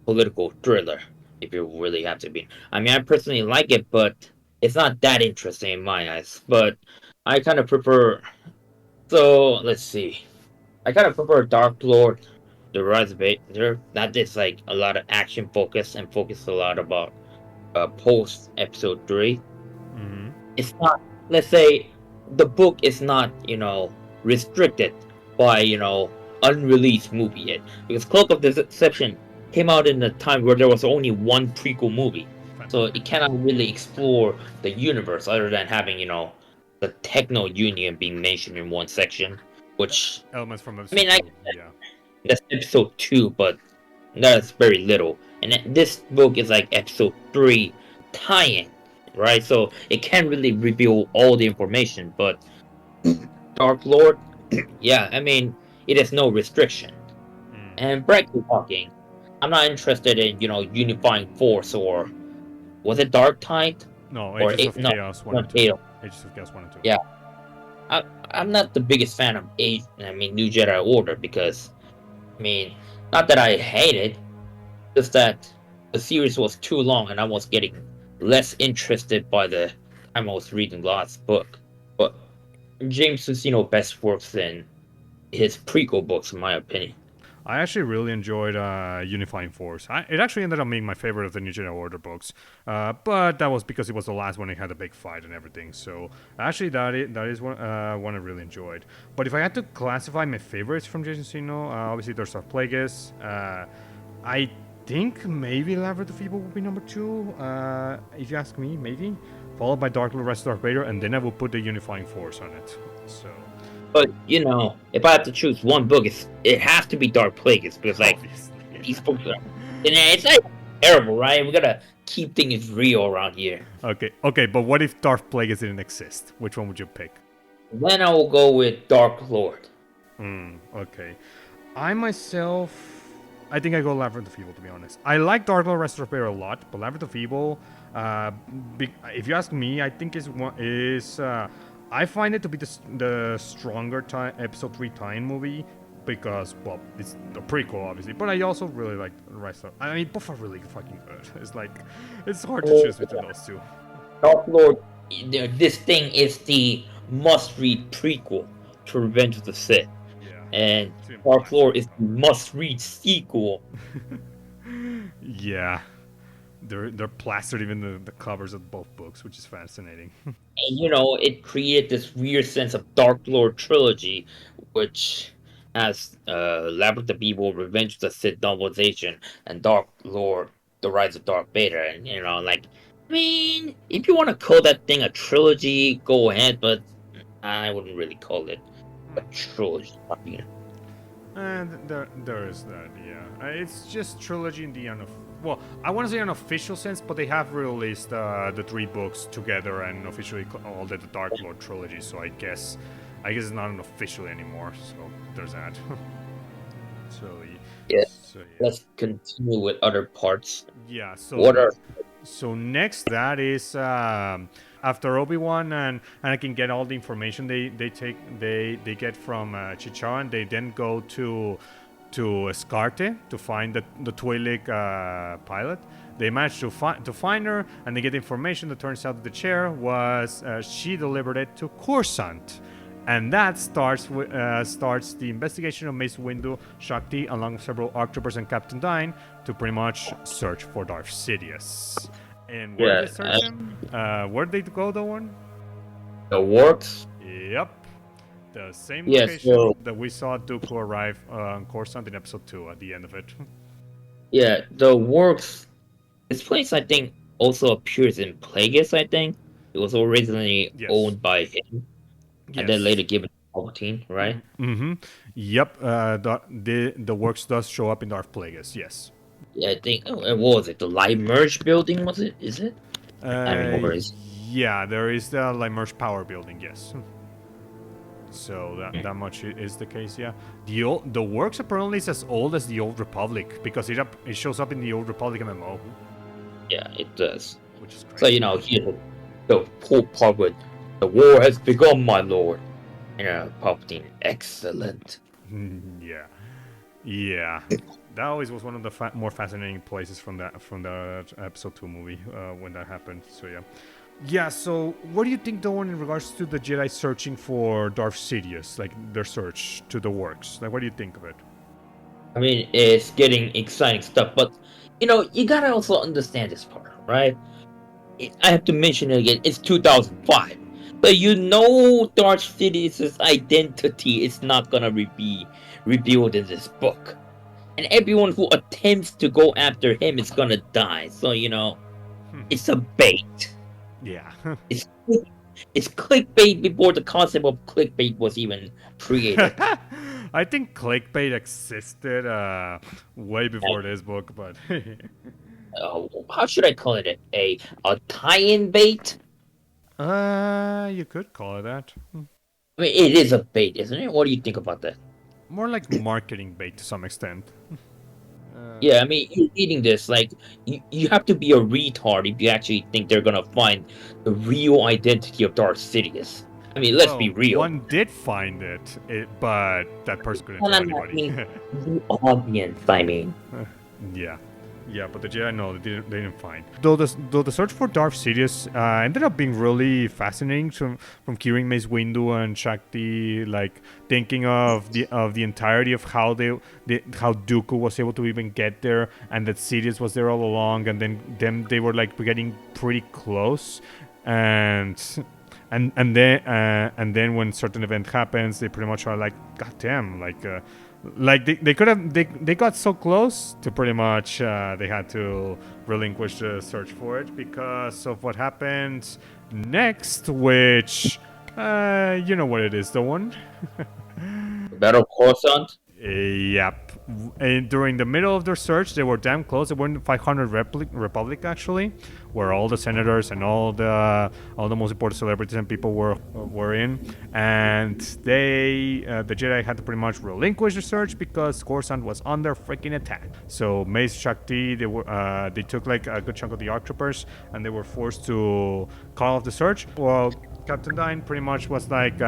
political thriller if you really have to be. I mean, I personally like it, but it's not that interesting in my eyes. But I kind of prefer. So let's see. I kind of prefer Dark Lord, the Rise of Vader. That is like a lot of action focus and focus a lot about post episode 3. Mm-hmm. It's not, let's say, the book is not, restricted by, unreleased movie yet. Because Cloak of Deception came out in a time where there was only one prequel movie. So it cannot really explore the universe other than having, the Techno Union being mentioned in one section. Which, elements from I mean, yeah. that's episode 2, but that's very little. And this book is like episode 3 tie-in, right? So it can't really reveal all the information, but Dark Lord, yeah, I mean, it has no restriction. And frankly talking, I'm not interested in, unifying force or was it Dark Tide? No, Or Ages of no, Chaos 1 and 2. Ages of Chaos 1 and 2. Yeah. I'm not the biggest fan of New Jedi Order because, not that I hate it, just that the series was too long and I was getting less interested by the time I was reading the last book. But James Luceno best works in his prequel books, in my opinion. I actually really enjoyed Unifying Force. It actually ended up being my favorite of the New Jedi Order books, but that was because it was the last one. It had a big fight and everything. So actually, that is one I really enjoyed. But if I had to classify my favorites from Jason Sino, obviously there's Darth Plagueis. I think maybe Labyrinth of Evil would be number 2, if you ask me, maybe. Followed by Dark Lord Rise of Darth Vader, and then I will put the Unifying Force on it. So. But if I have to choose one book, it has to be Dark Plagueis because these books are, and it's not terrible, right? We gotta keep things real around here. Okay, but what if Darth Plagueis didn't exist? Which one would you pick? Then I will go with Dark Lord. Okay. I myself, I think I go Labyrinth of Evil, to be honest. I like Dark Lord Rise of Darth Vader a lot, but Labyrinth of Evil, if you ask me, I think I find it to be the stronger episode 3 tie-in movie, because, well, it's a prequel, obviously. But I also really like Rise of. I mean, both are really fucking good. It's like, it's hard to choose between those two. Dark Lord, this thing is the must-read prequel to Revenge of the Sith, Yeah, and it's even Dark Lord plastered is the on. must-read sequel. Yeah, they're plastered even the covers of both books, which is fascinating. And it created this weird sense of Dark Lord trilogy, which has Labyrinth of Evil, Revenge of the Sith novelization, and Dark Lord, The Rise of Darth Vader. And I mean, if you want to call that thing a trilogy, go ahead, but I wouldn't really call it a trilogy. I mean, And there is that, yeah. It's just trilogy in the well, I want to say unofficial sense, but they have released the three books together and officially called it the Dark Lord trilogy. So I guess it's not an official anymore. So there's that. so, yeah. so yeah, Let's continue with other parts. yeah. What are So next, that is after Obi-Wan and I can get all the information they get from Chicharan. They then go to Escarte to find the Twi'lek pilot. They manage to find her, and they get information that turns out that the chair was she delivered it to Coruscant. And that starts the investigation of Mace Windu, Shakti, along with several ARC troopers and Captain Dine, to pretty much search for Darth Sidious. And where yeah did they search him? Where did they go, the one? the works? Yep. The same Yeah, location so that we saw Dooku arrive on Coruscant in episode 2 at the end of it. yeah, the works. This place, I think, also appears in Plagueis. I think it was originally Yes. owned by him, and then later Yes. given to Palpatine, right? Mm-hmm. Yep. The works does show up in Darth Plagueis. Yes. Yeah, I think. Oh, what was it? The Light Merge building, was it? Is it? I can't Uh, remember. Is yeah, there is the Limerge Power Building. Yes. So that much is the case. Yeah. The works apparently is as old as the Old Republic because it shows up in the Old Republic MMO, yeah, it does. which is So crazy. here's the whole part with the war has begun, my lord. Palpatine, excellent. Yeah. Yeah. That always was one of the more fascinating places from the episode 2 movie when that happened. So yeah. Yeah, so what do you think, though, in regards to the Jedi searching for Darth Sidious, like their search to the works? Like, what do you think of it? I mean, it's getting exciting stuff, but you gotta also understand this part, right? I have to mention it again. It's 2005, but Darth Sidious's identity is not gonna be revealed in this book, and everyone who attempts to go after him is gonna die. So it's a bait. Yeah. It's it's clickbait before the concept of clickbait was even created. I think clickbait existed way before this book, but How should I call it? A tie-in bait? you could call it that. I mean, it is a bait, isn't it? What do you think about that? More like marketing bait to some extent. Yeah, I mean, you're reading this, like, you have to be a retard if you actually think they're gonna find the real identity of Darth Sidious. I mean, let's be Well, real. one did find but that person couldn't No, no, tell no, I anybody. mean, the audience, I mean. Yeah. Yeah, but the Jedi, no, they didn't find. Though the search for Darth Sidious ended up being really fascinating from hearing Mace Windu and Shakti, like thinking of the entirety of how how Dooku was able to even get there, and that Sidious was there all along, and then they were like getting pretty close, and and then when certain event happens, they pretty much are like, God damn, like they could have they got so close to pretty much they had to relinquish the search for it because of what happened next, which you know what it is, the one. Battle of Coruscant? Yep. And during the middle of their search, they were damn close. They were in the 500 Republic actually, where all the senators and all the most important celebrities and people were in, and the Jedi had to pretty much relinquish the search because Coruscant was under freaking attack. So Mace, Shakti, they took like a good chunk of the ARC troopers, and they were forced to call off the search. Well, Captain Dine pretty much was like.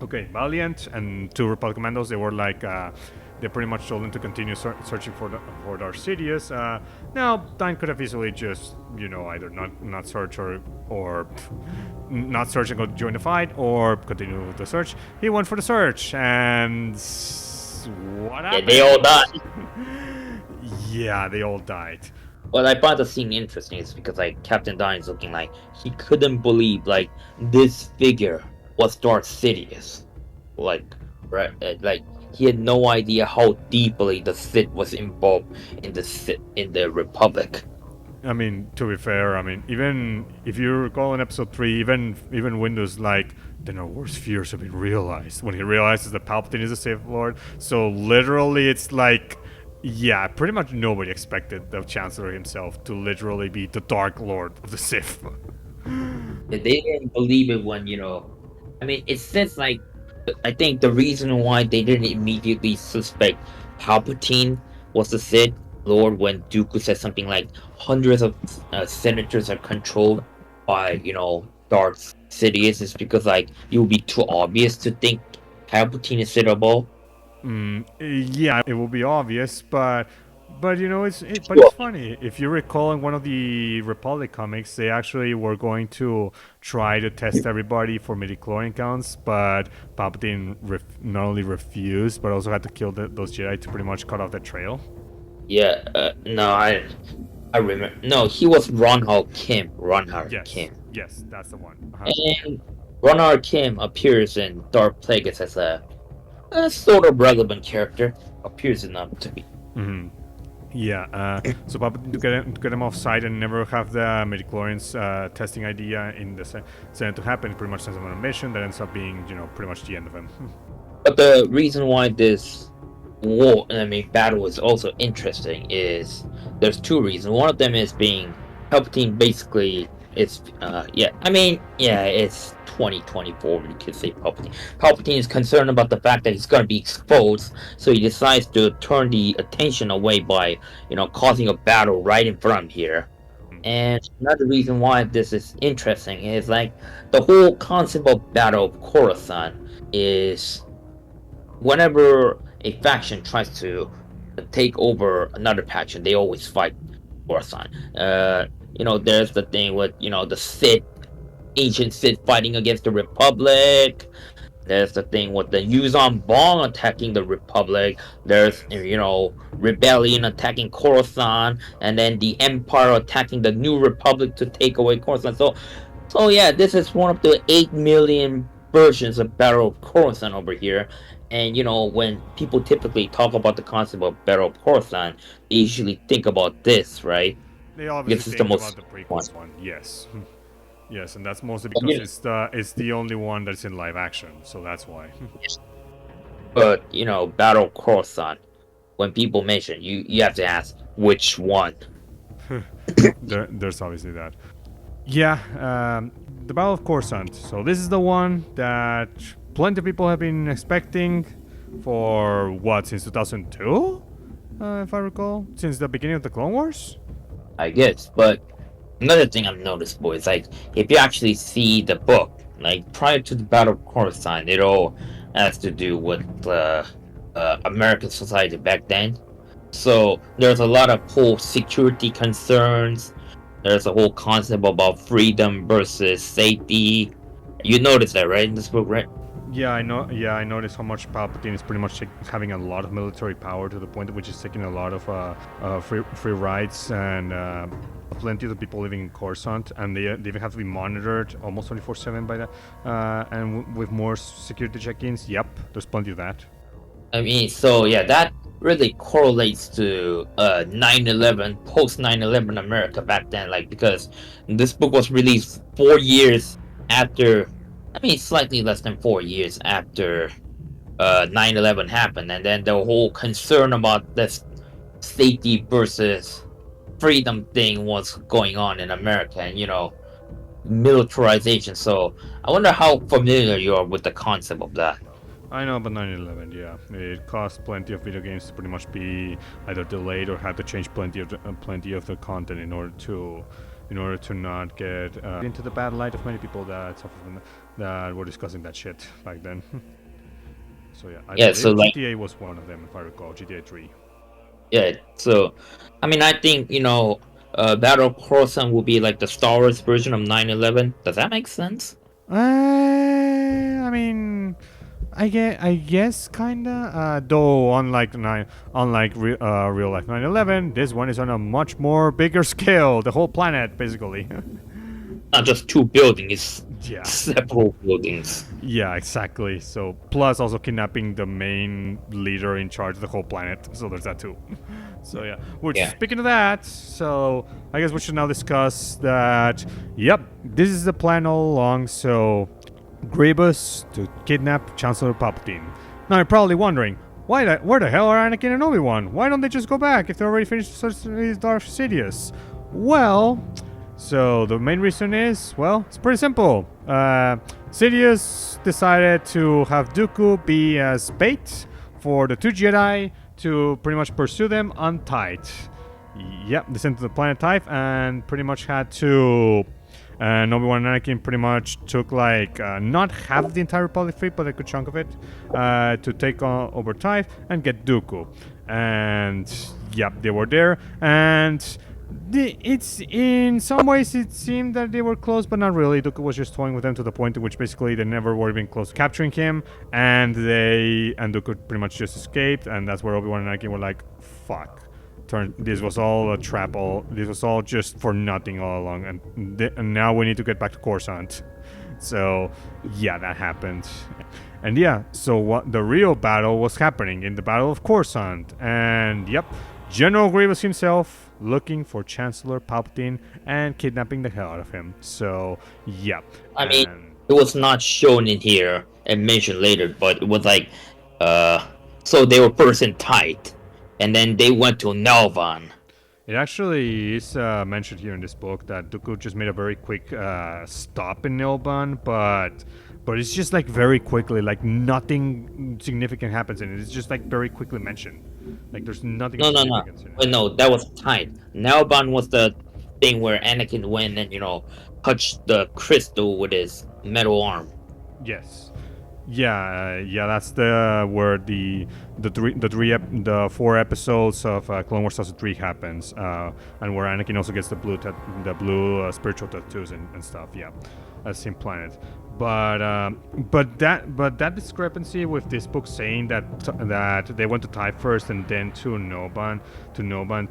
Okay, Valiant and two Republic commandos. They were like, they pretty much told him to continue searching for Darth Sidious. Now, Dine could have easily just, either not search or not search and go join the fight, or continue with the search. He went for the search, and what Yeah, happened? they all died. Yeah, they all died. What I find the scene interesting is because like Captain Dine is looking like he couldn't believe like this figure was Darth Sidious, like right, like he had no idea how deeply the Sith was involved in the Republic. I mean, to be fair, I mean, even if you recall in episode 3, even Windows like, then our worst fears have been realized when he realizes that Palpatine is a Sith Lord. So literally, it's like, yeah, pretty much nobody expected the Chancellor himself to literally be the Dark Lord of the Sith. They didn't believe it when I mean, it says like I think the reason why they didn't immediately suspect Palpatine was the Sith Lord when Dooku said something like hundreds of senators are controlled by Darth Sidious is because like it would be too obvious to think Palpatine is Sithable. Yeah, it will be obvious, but it's funny. If you recall in one of the Republic comics, they actually were going to try to test everybody for midichlorian counts, but Palpatine not only refused, but also had to kill those Jedi to pretty much cut off the trail. Yeah, no, I remember. No, he was Ronhard Kim. Ronhard Yes, Kim. yes, that's the one. And Ronhard Kim appears in Dark Plagueis as a sort of relevant character. Appears enough to be. Yeah, so Palpatine to get him off site and never have the midichlorians testing idea in the Senate to happen, pretty much sends him on a mission that ends up being, pretty much the end of him. But the reason why this battle is also interesting is there's two reasons. One of them is being Palpatine basically it's it's 2024 when you can say Palpatine. Palpatine is concerned about the fact that he's gonna be exposed, so he decides to turn the attention away by, causing a battle right in front of here. And another reason why this is interesting is like the whole concept of Battle of Coruscant is whenever a faction tries to take over another faction, they always fight Coruscant. There's the thing with the Sith, ancient Sith fighting against the Republic. There's the thing with the Yuzan Vong attacking the Republic. There's rebellion attacking Coruscant, and then the Empire attacking the New Republic to take away Coruscant. So yeah, this is one of the 8 million versions of Battle of Coruscant over here. And when people typically talk about the concept of Battle of Coruscant, they usually think about this, right? They obviously think about the prequel one, yes. Yes, and that's mostly because it's the only one that's in live action, so that's why. But Battle of Coruscant, when people mention you have to ask which one. There's obviously that. Yeah, the Battle of Coruscant. So this is the one that plenty of people have been expecting for since 2002, if I recall, since the beginning of the Clone Wars. I guess, but another thing I've noticed, boys, like if you actually see the book, like prior to the Battle of Coruscant, it all has to do with American society back then. So there's a lot of whole security concerns. There's a whole concept about freedom versus safety. You noticed that, right, in this book, right? Yeah, I know. Yeah, I noticed how much Palpatine is pretty much having a lot of military power to the point at which he's taking a lot of free rights and plenty of the people living in Coruscant, and they even have to be monitored almost 24/7 by that, and with more security check-ins. Yep, there's plenty of that. I mean, so yeah, that really correlates to 9/11, post 9/11 America back then, like because this book was released 4 years after. I mean, slightly less than 4 years after 9/11 happened, and then the whole concern about this safety versus freedom thing was going on in America, and militarization. So I wonder how familiar you are with the concept of that. I know about 9/11. Yeah, it caused plenty of video games to pretty much be either delayed or had to change plenty of the content in order to in order to not get into the bad light of many people that suffer from that were discussing that shit back then. So yeah, I Yeah, so believe like GTA was one of them, if I recall. GTA 3. yeah, so I mean I think, Battle of Coruscant will be like the Star Wars version of 9/11. Does that make sense? I mean, I guess kinda. Though real life 9/11, this one is on a much more bigger scale. The whole planet, basically. Not just two buildings, it's Yeah. several buildings. Yeah, exactly. So plus also kidnapping the main leader in charge of the whole planet. So there's that too. So yeah. Which Yeah. speaking of that, so I guess we should now discuss that. Yep, this is the plan all along. So Grievous to kidnap Chancellor Palpatine. Now you're probably wondering, where the hell are Anakin and Obi-Wan? Why don't they just go back if they already finished Darth Sidious? Well, so the main reason is, well, it's pretty simple. Sidious decided to have Dooku be as bait for the two Jedi to pretty much pursue them untied. Yep, they sent to the planet Typh and pretty much had to. And Obi-Wan and Anakin pretty much took not half the entire Republic fleet, but a good chunk of it, to take over Typh and get Dooku. And yep, they were there. And it's in some ways it seemed that they were close, but not really. Dooku was just toying with them to the point in which basically they never were even close to capturing him, and Dooku pretty much just escaped. And that's where Obi-Wan and Anakin were like, "Fuck." This was all a trap. This was all just for nothing all along, and now we need to get back to Coruscant. So yeah, that happened. And yeah, so what the real battle was happening in the Battle of Coruscant, and yep, General Grievous himself looking for Chancellor Palpatine and kidnapping the hell out of him. So yeah, I mean, it was not shown in here and mentioned later, but it was like, so they were first in tight, and then they went to Nelvan. It actually is mentioned here in this book that Dooku just made a very quick stop in Nilban, but it's just like very quickly, like nothing significant happens in it. It's just like very quickly mentioned. Like there's nothing significant in it. Wait, no, that was tight. Nelvan was the thing where Anakin went and touched the crystal with his metal arm. Yes. Yeah, that's where the 4 episodes of Clone Wars Season 3 happens, and where Anakin also gets the blue spiritual tattoos and stuff. Yeah, same planet. But that discrepancy with this book saying that they went to Typh first and then to Noban,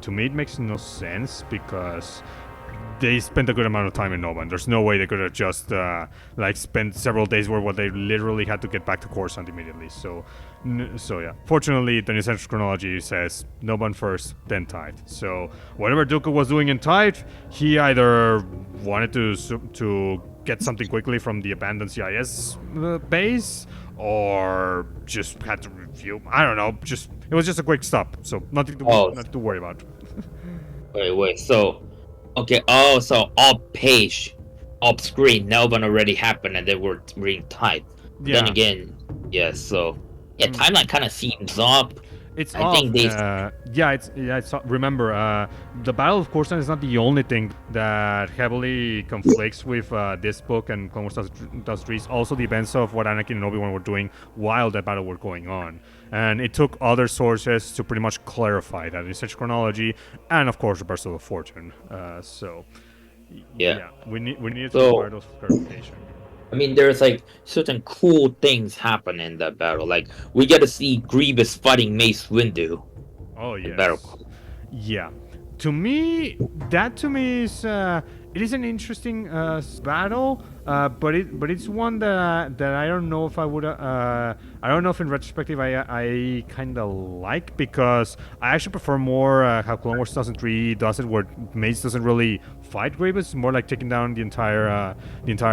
to me it makes no sense because they spent a good amount of time in Noban. There's no way they could have just spent several days where they literally had to get back to Coruscant immediately. So yeah. Fortunately, the Essential Chronology says Noban first, then Typh. So whatever Dooku was doing in Typh, he either wanted to get something quickly from the abandoned CIS base, or just had to review. I don't know. It was just a quick stop. So nothing to worry about. Wait. So. Okay, so off screen, Nelvan already happened and they were reading tight. Yeah. Then again, yeah, so timeline kind of seems off. It's I off. think they... It's remember, the Battle of Coruscant is not the only thing that heavily conflicts with this book and Clone Wars 2003. Also the events of what Anakin and Obi-Wan were doing while that battle were going on. And it took other sources to pretty much clarify that in such chronology, and of course Reversal of Fortune. We needed to acquire those clarification. I mean, there's certain cool things happen in that battle. Like we get to see Grievous fighting Mace Windu. Oh yes. Battle. Yeah. To me is it is an interesting battle, but it's one that I don't know if I would I don't know if in retrospective I kind of like, because I actually prefer more how Clone Wars 2003 does it, where Mace doesn't really fight Grievous. It's more like taking down the entire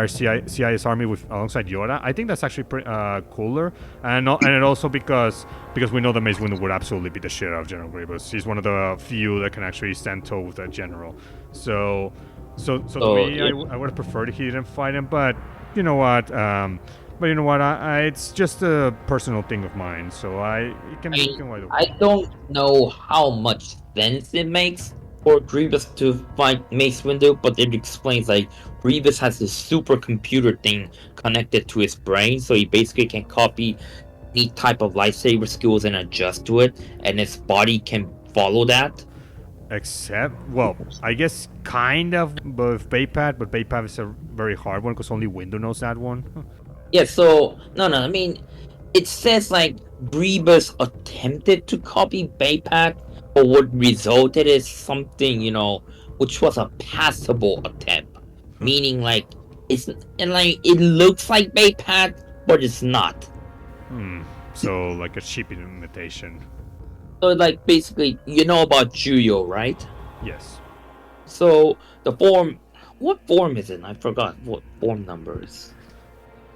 CIS army alongside Yoda. I think that's actually pretty cooler, and it also because we know that Mace Windu would absolutely beat the shit out of General Grievous. He's one of the few that can actually stand toe with that general. So to me, I would have preferred he didn't fight him, but you know what? It's just a personal thing of mine, so I don't know how much sense it makes, for Grievous to fight Mace Windu, but it explains like Grievous has this supercomputer thing connected to his brain, so he basically can copy any type of lightsaber skills and adjust to it, and his body can follow that. Except, well, I guess kind of with Baypad, but Baypad is a very hard one because only Windu knows that one. Yeah, so no, I mean, it says like Grievous attempted to copy Baypack, but what resulted is something, which was a passable attempt, meaning like it's and like it looks like Baypack, but it's not. Hmm. So like a cheap imitation. So like basically, you know about Juyo, right? Yes. So the form, what form is it? I forgot what form number is.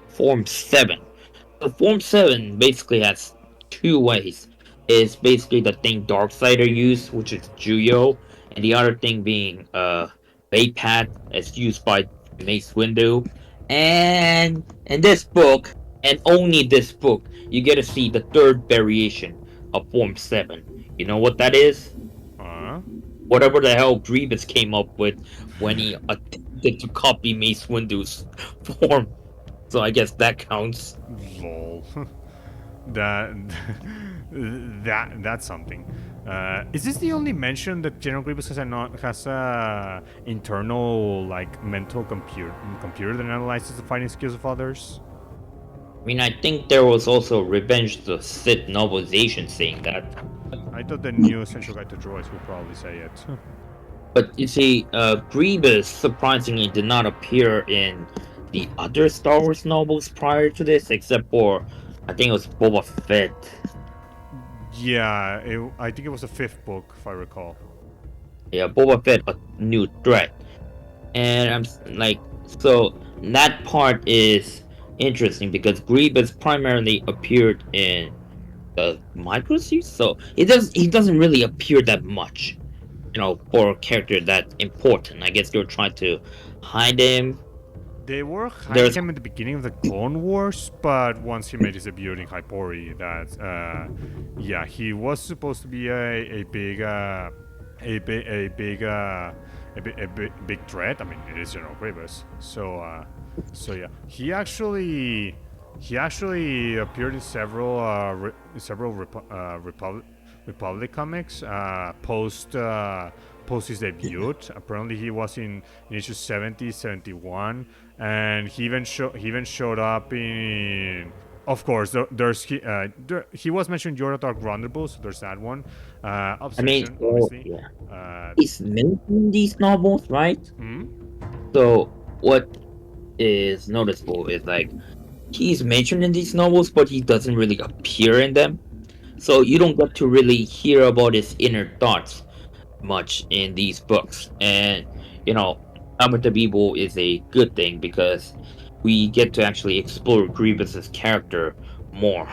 Form 7. So Form 7 basically has two ways. Is basically the thing Darksider used, which is Juyo, and the other thing being Baypad, as used by Mace Windu. And in this book, and only this book, you get to see the third variation of Form 7. You know what that is? Uh. Whatever the hell Grievous came up with when he attempted to copy Mace Windu's form. So I guess that counts. Lol. that that's something. Is this the only mention that General Grievous has a internal like mental computer that analyzes the fighting skills of others? I mean, I think there was also Revenge of the Sith novelization saying that. I thought the new Essential Guide to Droids would probably say it. But you see, Grievous surprisingly did not appear in the other Star Wars novels prior to this, except for, I think it was Boba Fett. Yeah, I think it was the fifth book, if I recall. Yeah, Boba Fett, a new threat. And like, so that part is interesting because Grievous primarily appeared in the micro series, so he doesn't really appear that much, for a character that important. I guess they were trying to hide him. They were hiding There's him at the beginning of the Clone Wars, but once he made his debut in Hypori, yeah, he was supposed to be a big big threat. I mean, it is General Grievous. So yeah, he actually appeared in several Republic comics post his debut. Apparently, he was in issue 70, 71, and he even showed up in. Of course, he was mentioned Yoda Dark Runnerable, so there's that one. I mean, Obsession, obviously. yeah, he's mentioned in these novels, right? Hmm? So what is noticeable is like he's mentioned in these novels, but he doesn't really appear in them. So you don't get to really hear about his inner thoughts much in these books. And Labyrinth of Evil is a good thing because we get to actually explore Grievous's character more.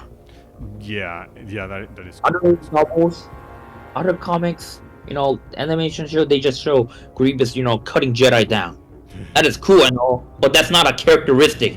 Yeah, that is Other correct. novels, other comics, animation show, they just show Grievous, cutting Jedi down. That is cool, I know, but that's not a characteristic.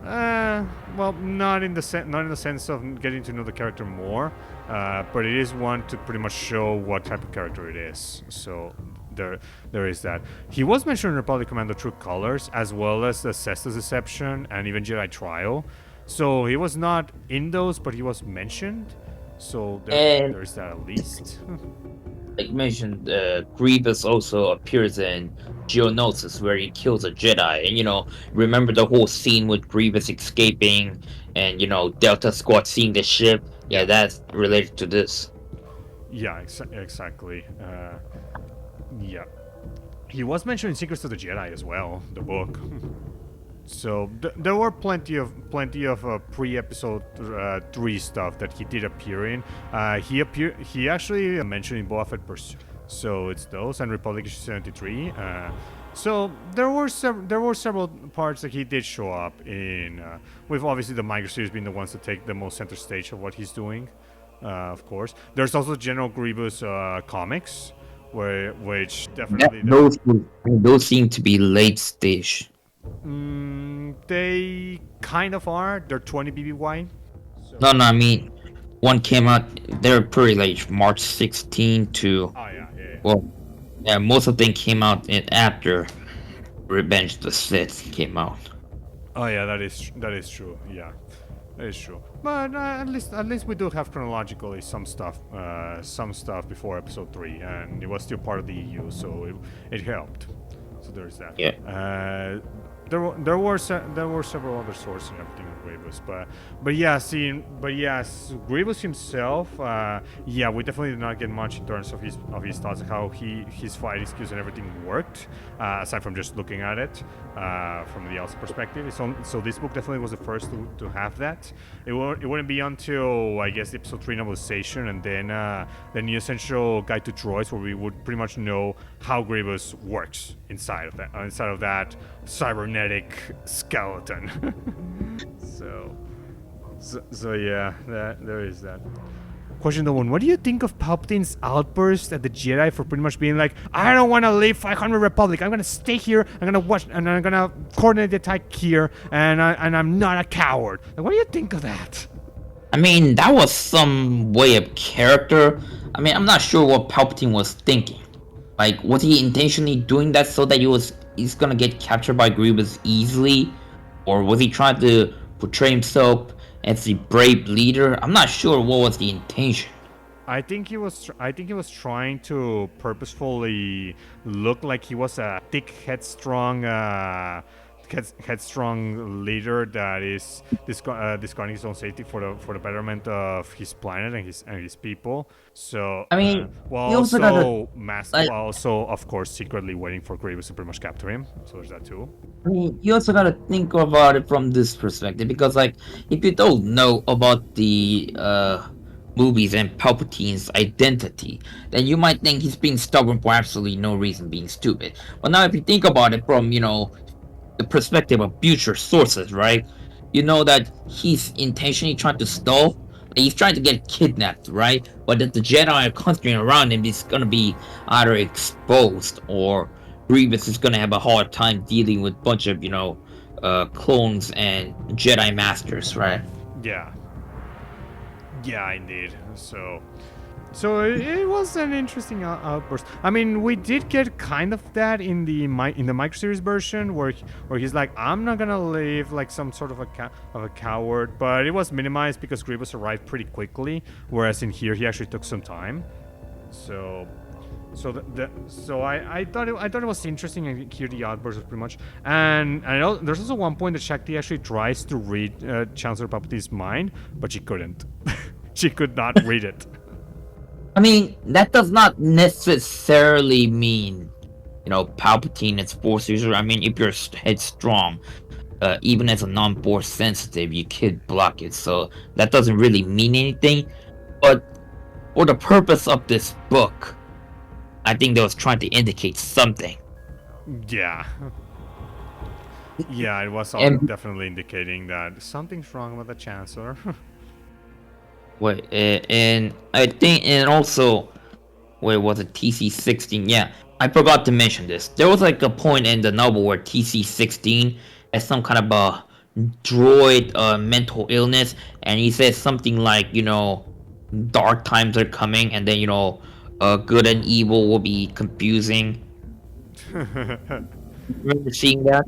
Uh, well, not in the sense of getting to know the character more, but it is one to pretty much show what type of character it is. So there is that. He was mentioned in Republic Commando True Colors, as well as the Cestus Deception and even Jedi Trial. So he was not in those, but he was mentioned. So And there's that at least. like mentioned, Grievous also appears in Geonosis, where he kills a Jedi. And remember the whole scene with Grievous escaping, and Delta Squad seeing the ship. Yeah, that's related to this. Yeah, exactly. Yeah. He was mentioned in Secrets of the Jedi as well, the book. So there were plenty of pre-episode 3 stuff that he did appear in. He actually mentioned in Boba Fett Pursuit. So it's those and Republic issue 73. So there were several parts that he did show up in. With obviously the micro series being the ones that take the most center stage of what he's doing. Of course, there's also General Grievous comics, which definitely Those seem to be late stage. They kind of are. They're 20 BBY. No, I mean, one came out. They're pretty late, March 16 to Oh yeah. well, Yeah, most of them came out after Revenge of the Sith came out. Oh yeah, that is true. Yeah, that is true. But at least we do have chronologically some stuff before episode 3, and it was still part of the EU, so it helped. So there's that. Yeah. There were several other sources and everything on Grievous, but yeah, Grievous himself, yeah, we definitely did not get much in terms of his thoughts of how his fighting skills and everything worked, aside from just looking at it from the outside perspective. So this book definitely was the first to have that. It wouldn't be until I guess the episode 3 novelization and then the new essential guide to droids where we would pretty much know how Grievous works inside of that cybernetic skeleton. so yeah, there is that. Question number 1: what do you think of Palpatine's outburst at the Jedi for pretty much being like, I don't want to leave 500 Republic, I'm gonna stay here, I'm gonna watch, and I'm gonna coordinate the attack here, and I'm not a coward? Like, what do you think of that? I mean, that was some way of character. I mean, I'm not sure what Palpatine was thinking. Like, was he intentionally doing that so that he's gonna get captured by Grievous easily? Or was he trying to portray himself as the brave leader? I'm not sure what was the intention. I think he was trying to purposefully look like he was a thick, headstrong leader that is discarding his own safety for the betterment of his planet and his people. So I mean, while you also also gotta, like, while also of course secretly waiting for Grievous to pretty much capture him. So there's that too. I mean, you also gotta think about it from this perspective because, like, if you don't know about the movies and Palpatine's identity, then you might think he's being stubborn for absolutely no reason, being stupid. But now, if you think about it from the perspective of future sources, right? You know that he's intentionally trying to stall. He's trying to get kidnapped, right? But if the Jedi are constantly around him, he's gonna be either exposed or Grievous is gonna have a hard time dealing with a bunch of, clones and Jedi masters, right? Yeah. Yeah, indeed. So it was an interesting outburst. I mean, we did get kind of that in the micro series version where he's like, I'm not gonna leave like some sort of a coward, but it was minimized because Grievous arrived pretty quickly, whereas in here he actually took some time. So I thought it was interesting and hear the outburst pretty much. And I know there's also one point that Shakti actually tries to read Chancellor Palpatine's mind, but she couldn't. She could not read it. I mean, that does not necessarily mean, Palpatine is force user. I mean, if you're headstrong, even as a non-force sensitive, you could block it. So that doesn't really mean anything. But for the purpose of this book, I think they was trying to indicate something. Yeah. Yeah, it was definitely indicating that something's wrong with the Chancellor. Wait, and I think, and also, wait, was it TC-16? Yeah, I forgot to mention this. There was like a point in the novel where TC-16 has some kind of a droid mental illness, and he says something like, dark times are coming, and then, good and evil will be confusing. Remember seeing that?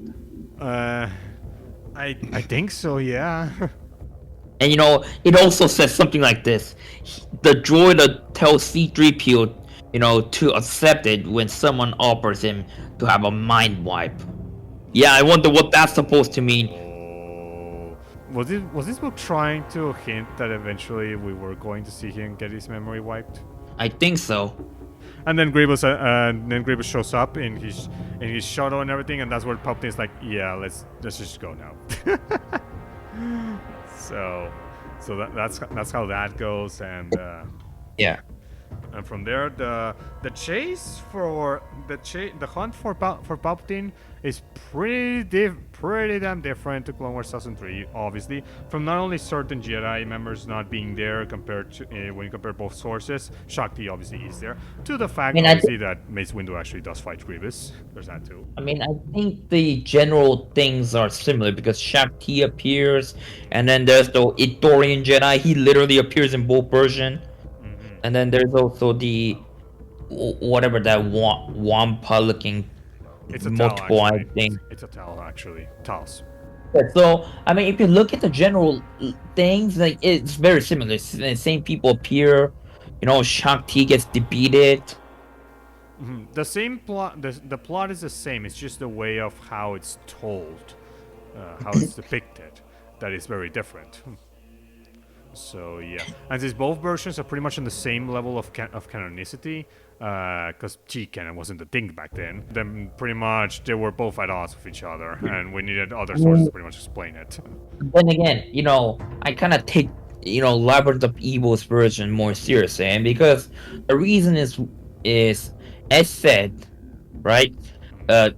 I think so, yeah. And it also says something like this: the droid tells C-3PO, to accept it when someone offers him to have a mind wipe. Yeah, I wonder what that's supposed to mean. Oh. Was this book trying to hint that eventually we were going to see him get his memory wiped? I think so. And then Grievous shows up in his shuttle and everything, and that's where Palpatine's like, yeah, let's just go now. So that's how that goes, and Yeah. and from there the hunt for Palpatine is pretty damn different to Clone Wars 2003, obviously, from not only certain Jedi members not being there compared to when you compare both sources. Shakti obviously is there, to the fact obviously that Mace Windu actually does fight Grievous. There's that too. I mean, I think the general things are similar because Shakti appears, and then there's the Ithorian Jedi. He literally appears in both versions. And then there's also the whatever that wampa looking It's a towel multiple eye actually. thing. It's a towel actually. Towels. Yeah, so I mean, if you look at the general things, like it's very similar. The same people appear. Shang-Chi gets defeated. The same plot. The plot is the same. It's just the way of how it's told, how it's depicted, that is very different. So yeah, and since both versions are pretty much on the same level of canonicity, because G canon wasn't the thing back then pretty much they were both at odds with each other, and we needed other sources to pretty much explain it. Then again, I kind of take Labyrinth of Evil's version more seriously, and because the reason is as said, right?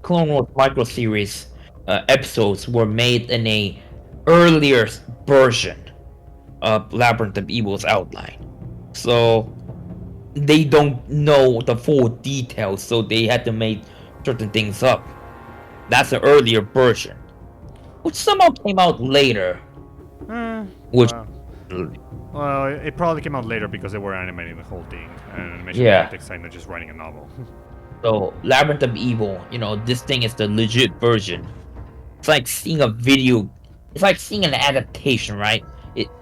Clone Wars micro series episodes were made in a earlier version of Labyrinth of Evil's outline, so they don't know the full details, so they had to make certain things up. That's the earlier version, which somehow came out later, Uh, which well, well, it probably came out later because they were animating the whole thing, and animation yeah. takes time than just writing a novel. So Labyrinth of Evil, this thing is the legit version. It's like seeing a video. It's like seeing an adaptation, right?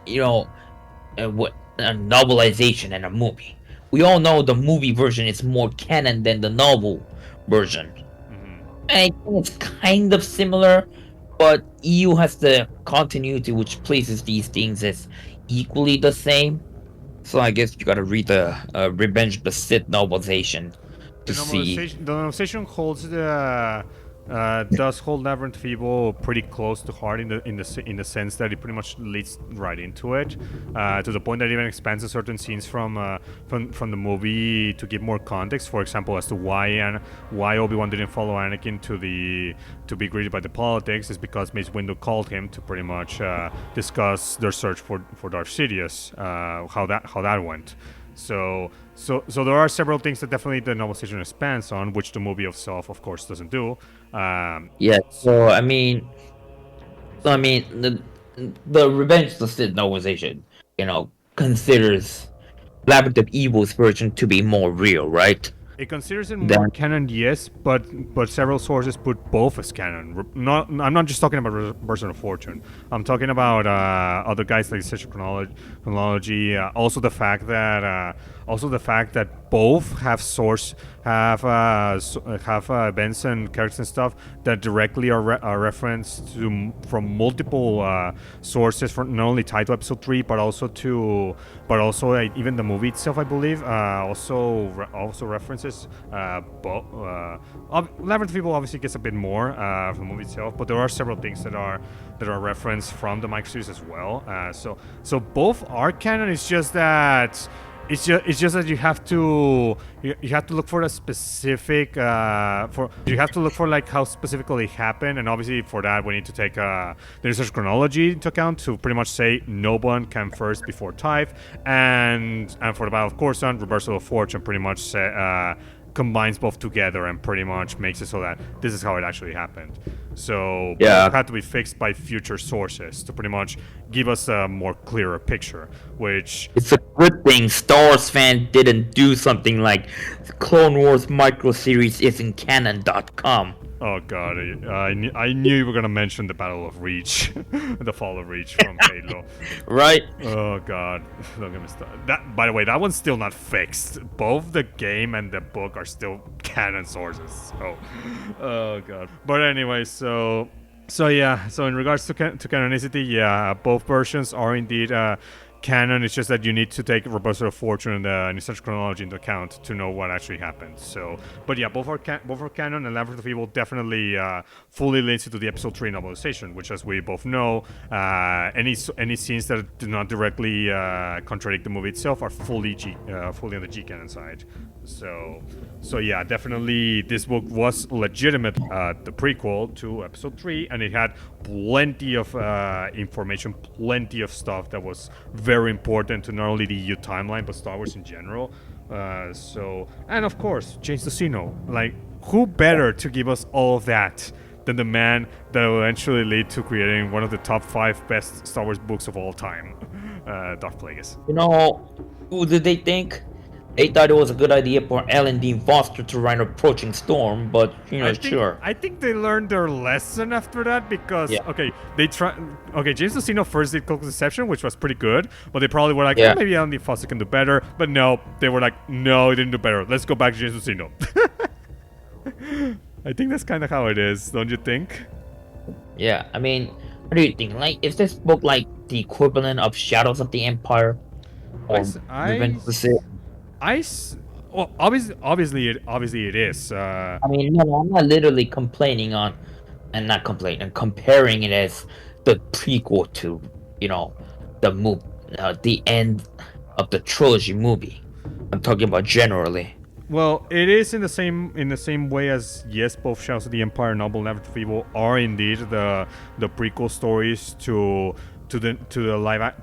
What a novelization and a movie. We all know the movie version is more canon than the novel version. And I think it's kind of similar, but EU has the continuity which places these things as equally the same. So I guess you gotta read the Revenge of the Sith novelization to see. The novelization holds the does hold Labyrinth of Evil pretty close to heart in the sense that it pretty much leads right into it, to the point that it even expands on certain scenes from the movie to give more context. For example, as to why Obi-Wan didn't follow Anakin to be greeted by the politics is because Mace Windu called him to pretty much discuss their search for Darth Sidious, how that went. So there are several things that definitely the novelization expands on, which the movie itself, of course, doesn't do. Yeah. The Revenge of the Sith novelization, considers Labyrinth of Evil's version to be more real, right? It considers it more Then canon, yes, but several sources put both as canon. I'm not just talking about Person of Fortune. I'm talking about other guys like Sith Chronology. Also the fact that both have events and characters and stuff that directly are referenced from multiple sources, from not only tied to Episode 3, but also even the movie itself, I believe, also references. Labyrinth of Evil obviously gets a bit more from the movie itself, but there are several things that are referenced from the micro series as well. So both are canon. It's just that you have to look for a specific you have to look for like how specifically it happened, and obviously for that we need to take the research chronology into account to pretty much say no one came first before Typh, and for the Battle of Coruscant, Reversal of Fortune pretty much combines both together and pretty much makes it so that this is how it actually happened. So Yeah. it had to be fixed by future sources to pretty much give us a more clearer picture, which it's a good thing Star Wars fan didn't do something like Clone Wars micro series isn't canon.com. oh god, I knew you were gonna mention the Battle of Reach, the Fall of Reach from Halo. Right? Oh god, don't get me started. That, by the way, that one's still not fixed. Both the game and the book are still canon sources. Oh god. But anyway, so yeah. So in regards to canonicity, yeah, both versions are indeed canon. It's just that you need to take Reversal of Fortune and the such chronology into account to know what actually happened. So, but yeah, both are canon, and Labyrinth of Evil definitely fully leads into the Episode 3 novelization, which, as we both know, any scenes that do not directly contradict the movie itself are fully on the G canon side. So yeah, definitely this book was legitimate, the prequel to Episode 3, and it had plenty of information, plenty of stuff that was very important to not only the EU timeline but Star Wars in general. And of course, James Luceno. Like, who better to give us all of that than the man that will eventually lead to creating one of the top 5 best Star Wars books of all time, Darth Plagueis. Who did they think? They thought it was a good idea for Ellen Dean Foster to write Approaching Storm, but I think sure. I think they learned their lesson after that because Yeah. James Luceno first did Coco's Deception, which was pretty good, but they probably were like, Yeah. maybe Andy Foster can do better. But no, they were like, no, he didn't do better. Let's go back to James Luceno. I think that's kind of how it is, don't you think? Yeah, I mean, what do you think? Like, is this book like the equivalent of Shadows of the Empire or Revenge of the Sith? Well, obviously it is. I mean, no, I'm not literally complaining on, and not complaining, and comparing it as the prequel to, you know, the end of the trilogy movie. I'm talking about generally. Well, it is in the same way as yes, both Shadows of the Empire novel and Labyrinth of Evil are indeed the prequel stories to the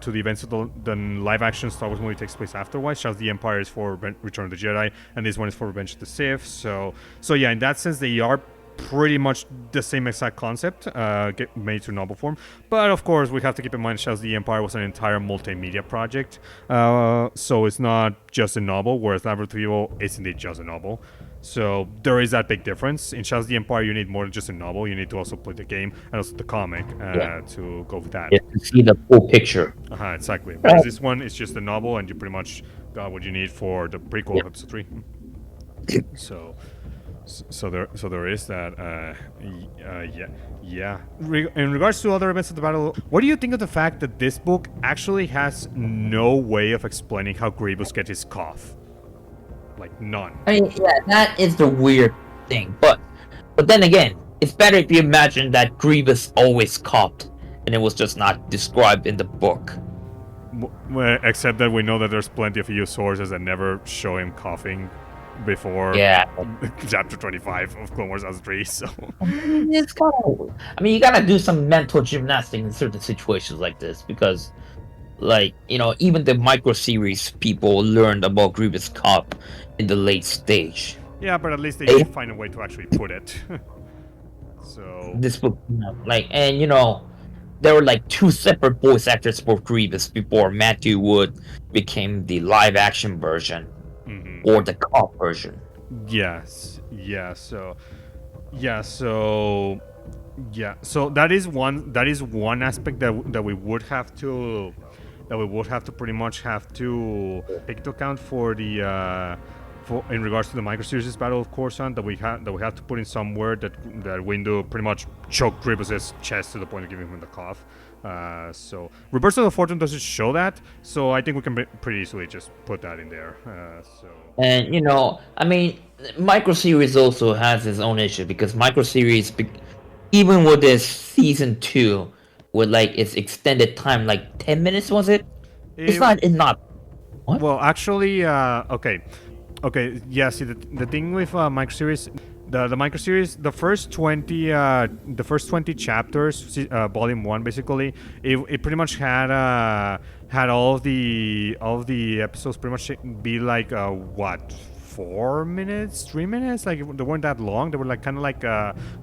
events of the live action Star Wars movie takes place afterwards. Shadows of the Empire is for Return of the Jedi, and this one is for Revenge of the Sith. So yeah, in that sense, they are pretty much the same exact concept get made to novel form. But of course, we have to keep in mind Shadows of the Empire was an entire multimedia project, so it's not just a novel, whereas Labyrinth of Evil is indeed just a novel. So there is that big difference. In Shadows of the Empire, you need more than just a novel. You need to also play the game and also the comic to go with that. Yeah, to see the full picture. Exactly. Whereas this one is just a novel, and you pretty much got what you need for the prequel of episode 3. So there is that. Yeah. In regards to other events of the battle, what do you think of the fact that this book actually has no way of explaining how Grievous gets his cough? Like none. I mean, yeah, that is the weird thing. But then again, it's better if you imagine that Grievous always coughed, and it was just not described in the book. Well, except that we know that there's plenty of EU sources that never show him coughing before chapter 25 of Clone Wars as 3, so it's kind of, I mean, you gotta do some mental gymnastics in certain situations like this, because like, even the micro series people learned about Grievous cough in the late stage. Yeah, but at least they should find a way to actually put it. So this book, and there were like 2 separate voice actors for Grievous before Matthew Wood became the live action version. Or the cough version. Yes. So that is one aspect that we would have to pretty much have to take into account for the in regards to the micro series Battle of Coruscant, that we have to put in somewhere that window pretty much choke Grievous's chest to the point of giving him the cough. So Reversal of Fortune doesn't show that, so I think we can pretty easily just put that in there. And I mean, micro series also has its own issue, because micro series, even with this season 2, with like its extended time, like 10 minutes, was it? It's not. What? Well, actually, okay. Yeah. See, the thing with micro series. The micro series, the first 20 chapters, volume 1 basically, it pretty much had all of the episodes pretty much be like 4 minutes, 3 minutes, like they weren't that long. They were like kind of like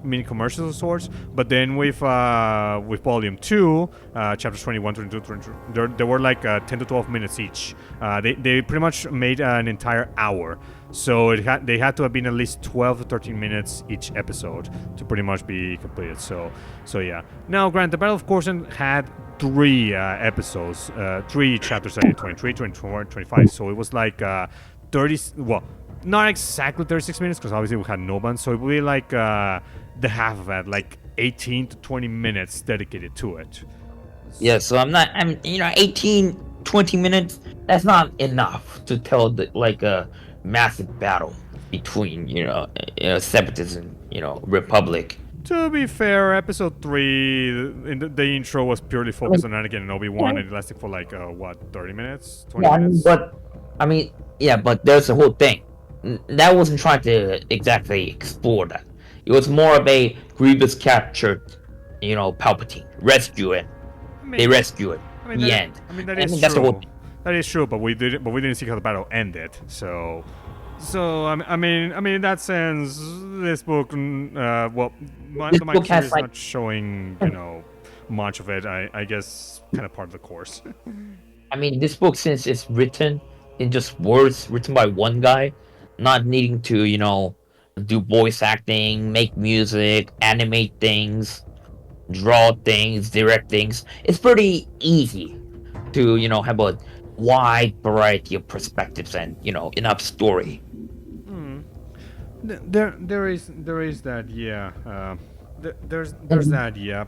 mini commercials of sorts. But then with volume 2, chapters 21, 22, 23, there were like 10 to 12 minutes each. They pretty much made an entire hour. So they had to have been at least 12 to 13 minutes each episode to pretty much be completed. So yeah. Now, granted, the Battle of Coruscant had 3 episodes, 3 chapters, 23, 24, 25. So it was like 30. Well, not exactly 36 minutes, because obviously we had no one. So it would be like the half of that, like 18 to 20 minutes dedicated to it. Yeah. So I'm 18, 20 minutes. That's not enough to tell a massive battle between Separatists and Republic. To be fair, episode 3, the intro was purely focused on Anakin and Obi-Wan, and it lasted for like 30 minutes, 20 minutes. But there's the whole thing. That wasn't trying to exactly explore that. It was more of a Grievous captured, Palpatine, rescue it. They rescue it. The end. I mean, that is true. That's the whole thing. That is true, but we didn't see how the battle ended. So I mean, in that sense, this book, the book is not showing, much of it. I guess kind of part of the course. I mean, this book, since it's written in just words written by one guy, not needing to, do voice acting, make music, animate things, draw things, direct things. It's pretty easy to, have a wide variety of perspectives and, enough story. There is that, yeah. There's that, yeah.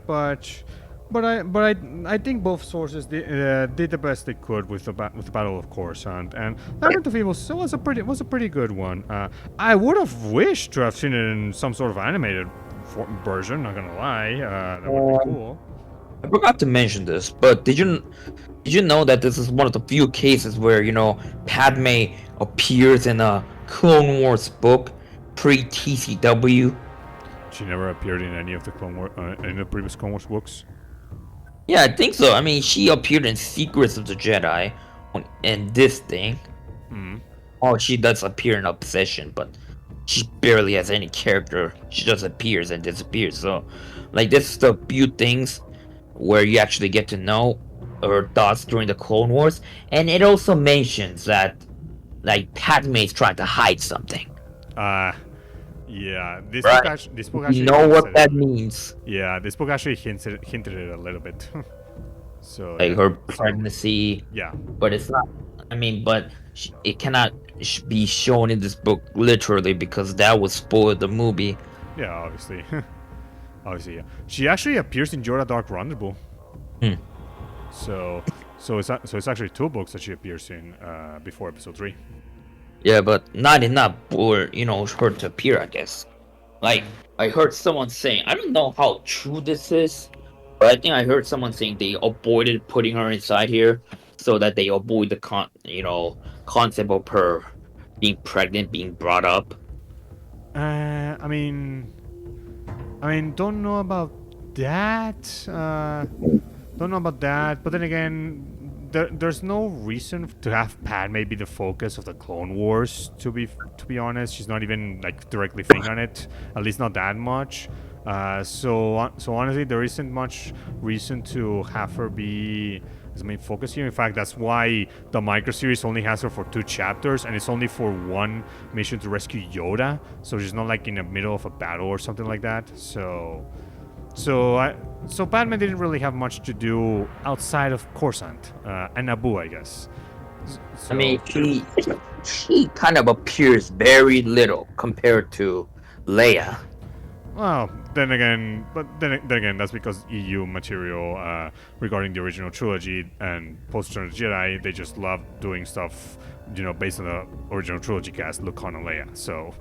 But I think both sources did the best they could with with the Battle of Coruscant, and Labyrinth of Evil still was a pretty good one. I would have wished to have seen it in some sort of animated version. Not gonna lie, that would be cool. I forgot to mention this, but did you know that this is one of the few cases where Padme appears in a Clone Wars book pre TCW? She never appeared in any of the in the previous Clone Wars books. Yeah, I think so. I mean, she appeared in Secrets of the Jedi, in this thing. Oh, she does appear in Obsession, but she barely has any character. She just appears and disappears. So, like, this is the few things where you actually get to know her thoughts during the Clone Wars, and it also mentions that, like, Padme is trying to hide something. Yeah, Right. This book You actually know hints what at that it. means? Yeah, this book actually hinted it a little bit. So Like yeah, her so pregnancy, yeah, but it's not. I mean, but it cannot be shown in this book literally because that would spoil the movie. yeah, obviously, obviously, yeah. She actually appears in Jorah Dark Rendezvous. Hmm. So, so it's actually two books that she appears in before episode 3. Yeah, but not enough for her to appear. I guess. Like I heard someone saying, I don't know how true this is, but I think I heard someone saying they avoided putting her inside here so that they avoid the concept of her being pregnant being brought up. I mean, don't know about that. Don't know about that. But then again, there's no reason to have Padme be the focus of the Clone Wars. To be honest, she's not even like directly thinking on it. At least not that much. So honestly, there isn't much reason to have her be his main focus here. In fact, that's why the micro series only has her for 2 chapters, and it's only for one mission to rescue Yoda. So she's not like in the middle of a battle or something like that. So Batman didn't really have much to do outside of Coruscant and Naboo, I guess. I mean, she kind of appears very little compared to Leia. Well, then again, then again, that's because EU material regarding the original trilogy and post Return of the Jedi, they just love doing stuff, based on the original trilogy cast, Luke, Han, and Leia. So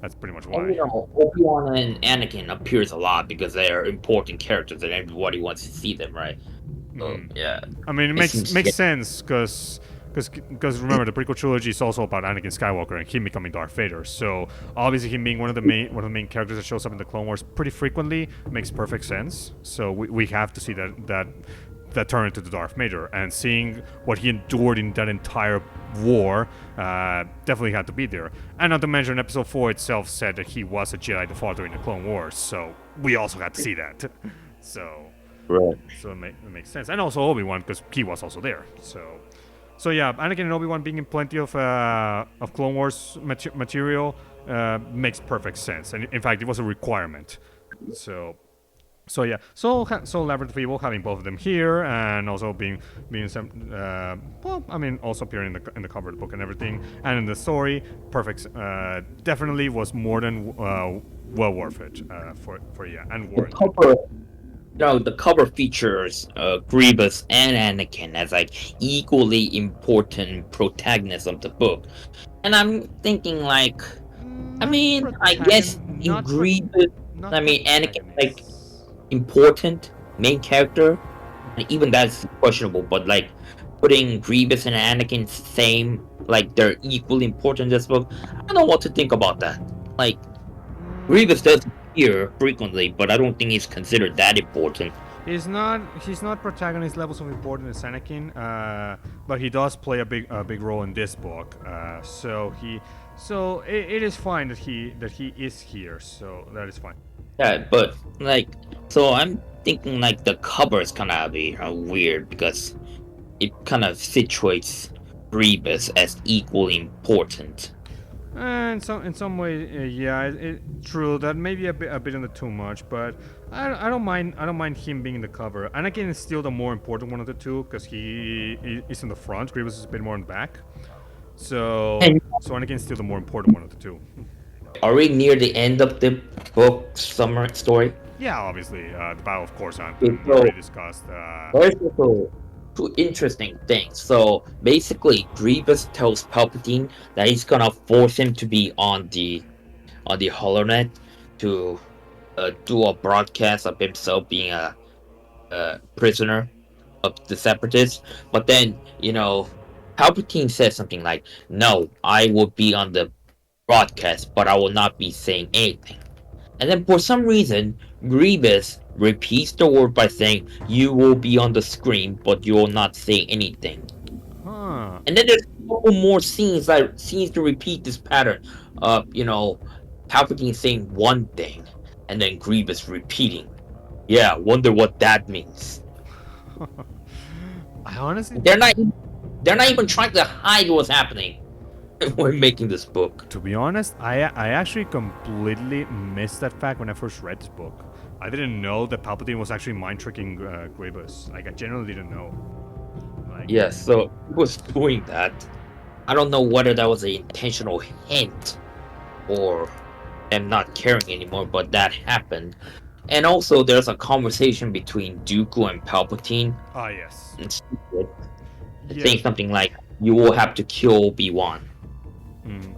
that's pretty much And why. Obi-Wan and Anakin appears a lot because they are important characters and everybody wants to see them, right? So, yeah. I mean, it It seems makes sense because remember the prequel trilogy is also about Anakin Skywalker and him becoming Darth Vader. So obviously him being one of the main characters that shows up in the Clone Wars pretty frequently makes perfect sense. So we have to see that turn into the Darth Vader, and seeing what he endured in that entire war definitely had to be there. And not to mention episode 4 itself said that he was a Jedi the Father in the Clone Wars, so we also had to see that. So right. so it makes sense. And also Obi-Wan, because he was also there. So yeah, Anakin and Obi-Wan being in plenty of Clone Wars material makes perfect sense. And in fact, it was a requirement. So yeah, so Labyrinth of Evil having both of them here, and also being some well, I mean, also appearing in the cover of the book and everything, and in the story, perfect. Definitely was more than well worth it for yeah, and The warranted. cover, the cover features Grievous and Anakin as like equally important protagonists of the book, and I'm thinking like, I Not mean, I guess in not pro- Grievous, not I mean Anakin like protagonists. important main character, and even that's questionable. But like putting Grievous and Anakin same, like they're equally important in this book. I don't know what to think about that. Like Grievous does appear frequently, but I don't think he's considered that important. He's not protagonist levels of importance as Anakin, but he does play a big role in this book. So it is fine that he is here. So that is fine. Yeah, but like, so I'm thinking like the cover is kind of be weird because it kind of situates Grievous as equally important. In some way, yeah, true. That may be a bit into too much, but I don't mind. I don't mind him being in the cover. Anakin is still the more important one of the two because he is in the front. Grievous is a bit more in the back. And So Anakin is still the more important one of the two. are we near the end of the book summary story? Yeah, obviously, the Battle of Coruscant. Okay, We so already discussed. there's also two interesting things. So basically, Grievous tells Palpatine that he's gonna force him to be on the HoloNet to do a broadcast of himself being a prisoner of the Separatists. But then, Palpatine says something like, "No, I will be on the broadcast, but I will not be saying anything." And then for some reason, Grievous repeats the word by saying, "You will be on the screen, but you will not say anything." Huh. And then there's a couple more scenes that seems to repeat this pattern of, Palpatine saying one thing, and then Grievous repeating. Yeah, wonder what that means. I honestly, They're not even trying to hide what's happening when making this book. to be honest, I actually completely missed that fact when I first read this book. I didn't know that Palpatine was actually mind tricking Grievous. Like I generally didn't know. Like, Yeah, so he was doing that. I don't know whether that was an intentional hint or them not caring anymore, but that happened. And also, there's a conversation between Dooku and Palpatine, ah yes, and Secret, yes. saying something like, "You will have to kill Obi-Wan." Mm.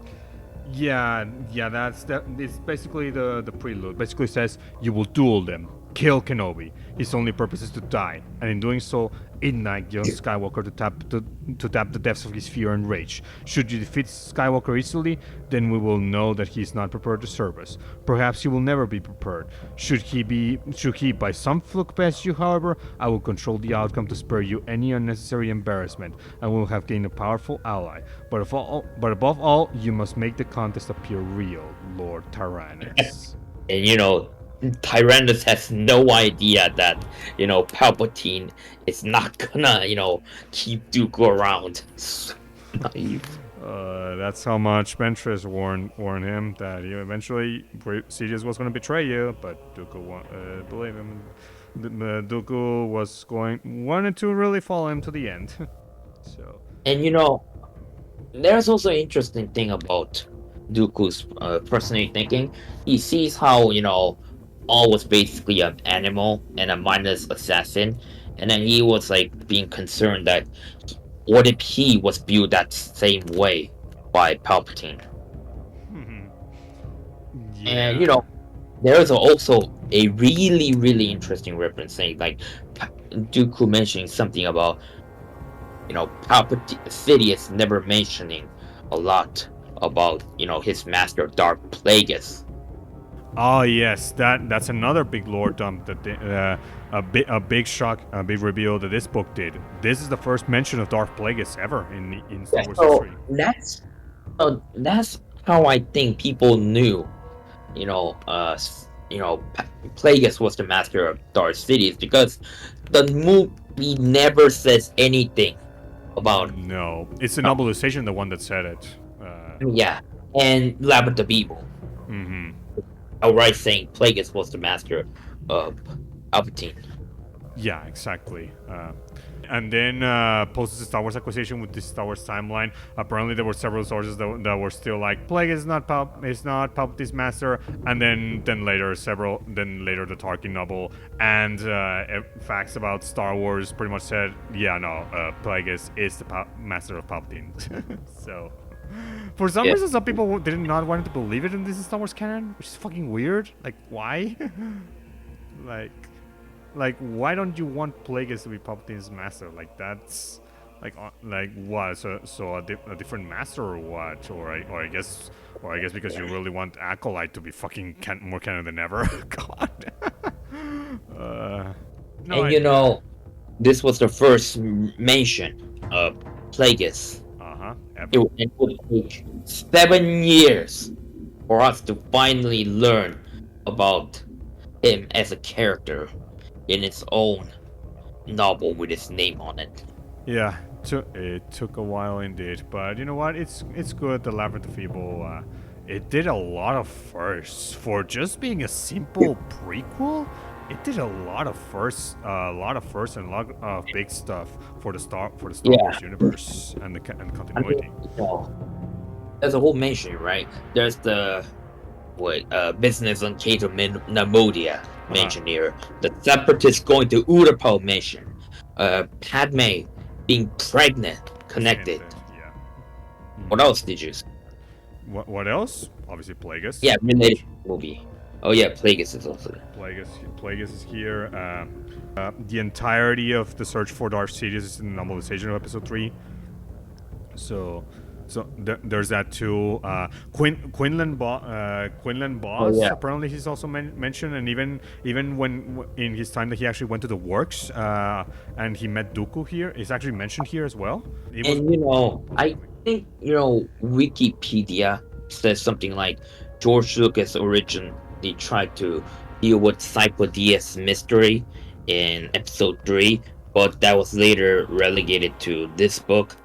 Yeah, yeah, it's basically the prelude. Basically says you will duel them, kill Kenobi. His only purpose is to die, and in doing so, ignite young Skywalker to tap the depths of his fear and rage. Should you defeat Skywalker easily, then we will know that he is not prepared to serve us. Perhaps he will never be prepared. Should he by some fluke pass you, however, I will control the outcome to spare you any unnecessary embarrassment, and will have gained a powerful ally. But above all, you must make the contest appear real, Lord Tyrannus. And Tyrannus has no idea that Palpatine is not gonna keep Dooku around. So naive. That's how much Ventress warned him that eventually Sidious was going to betray you, but Dooku believe him. Dooku wanted to really follow him to the end. So And there's also an interesting thing about Dooku's personally thinking. He sees how all was basically an animal and a mindless assassin, and then he was like being concerned that what if he was viewed that same way by Palpatine? yeah. And there's also a really really interesting reference saying like Dooku mentioning something about Palpatine, Sidious never mentioning a lot about his master Darth Plagueis. Oh yes, that's another big lore dump that a big shock, a big reveal that this book did. This is the first mention of Darth Plagueis ever in Star Wars So history. that's how I think people knew, Plagueis was the master of Darth Sidious because the movie never says anything about. No, it's a novelization, the one that said it. Yeah, and Labyrinth of Evil. Mm-hmm. Outright saying Plagueis was the master of Palpatine. Yeah, exactly. And then post the Star Wars acquisition with this Star Wars timeline. Apparently, there were several sources that were still like Plague is not Palpatine's master, and then later the Tarkin novel and facts about Star Wars pretty much said Plagueis is the master of Palpatine. So. For some reason, some people did not want to believe it in this Star Wars canon, which is fucking weird. Like, why? like, why don't you want Plagueis to be Palpatine's master? Like, that's like what? So a different master or what? Or I guess because you really want Acolyte to be fucking more canon than ever. God. No, And this was the first mention of Plagueis. It would take 7 years for us to finally learn about him as a character in its own novel with his name on it. Yeah, It took a while indeed, but you know what? It's good. The Labyrinth of Evil. It did a lot of firsts for just being a simple prequel. It did a lot of firsts, and a lot of big stuff for the Star Yeah, Wars universe and and I mean, continuity. there's a whole mention, right? There's the business on Cato Namodia Uh huh. mentioned here. The separatists going to Utapau mission. Padme being pregnant, It's connected. hinted. Yeah. What else did you say? What else? Obviously, Yeah, Plagueis. related to the movie. Oh yeah, Plagueis is also there. Plagueis is here. The entirety of the search for Darth Sidious is in the novelization of Episode 3. So, there's that too. Quinlan Oh Boss. yeah. Apparently, he's also mentioned, and even when in his time that he actually went to the works, and he met Dooku here, he's actually mentioned here as well. He was. And I think Wikipedia says something like George Lucas originally tried to deal with Cypodius mystery in episode 3, but that was later relegated to this book.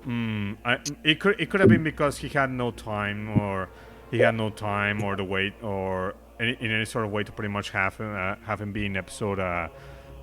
It could have been because he had no time, or the wait, or in any sort of way to pretty much have him be in episode.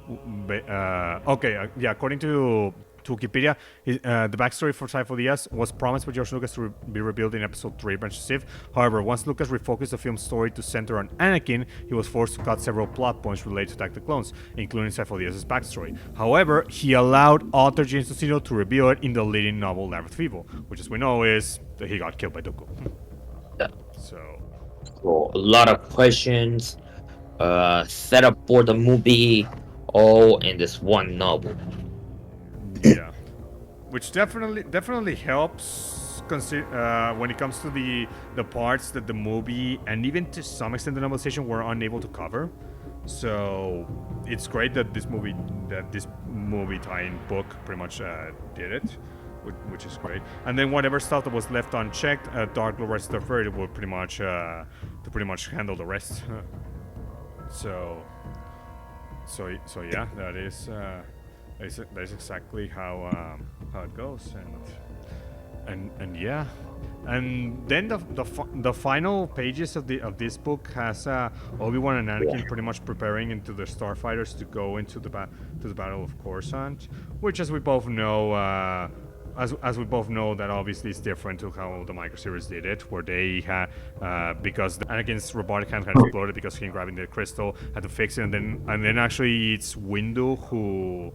Okay, yeah. According to Wikipedia, the backstory for Sifo Dyas was promised by George Lucas to be revealed in Episode 3, Branch of Sith. However, once Lucas refocused the film's story to center on Anakin, he was forced to cut several plot points related to Attack the Clones, including Sifo Dyas' backstory. However, he allowed author James Luceno to reveal it in the leading novel Labyrinth of Evil, which, as we know, is that he got killed by Dooku. Yeah. So, So a lot of questions, set up for the movie, all in this one novel. yeah. Which definitely helps when it comes to the parts that the movie and even to some extent the novelization were unable to cover. So it's great that this movie tie-in book pretty much did it, which is great. And then whatever stuff that was left unchecked, Dark Lord Rise of the Third will pretty much handle the rest. so so yeah, that is exactly how it goes, and yeah, and then the final pages of this book has Obi-Wan and Anakin pretty much preparing into the starfighters to go into the Battle of Coruscant, which, as we both know. As we both know, that obviously is different to how the microseries did it, where they had because Anakin's robotic hand had exploded because he grabbing the crystal had to fix it, and then actually it's Windu who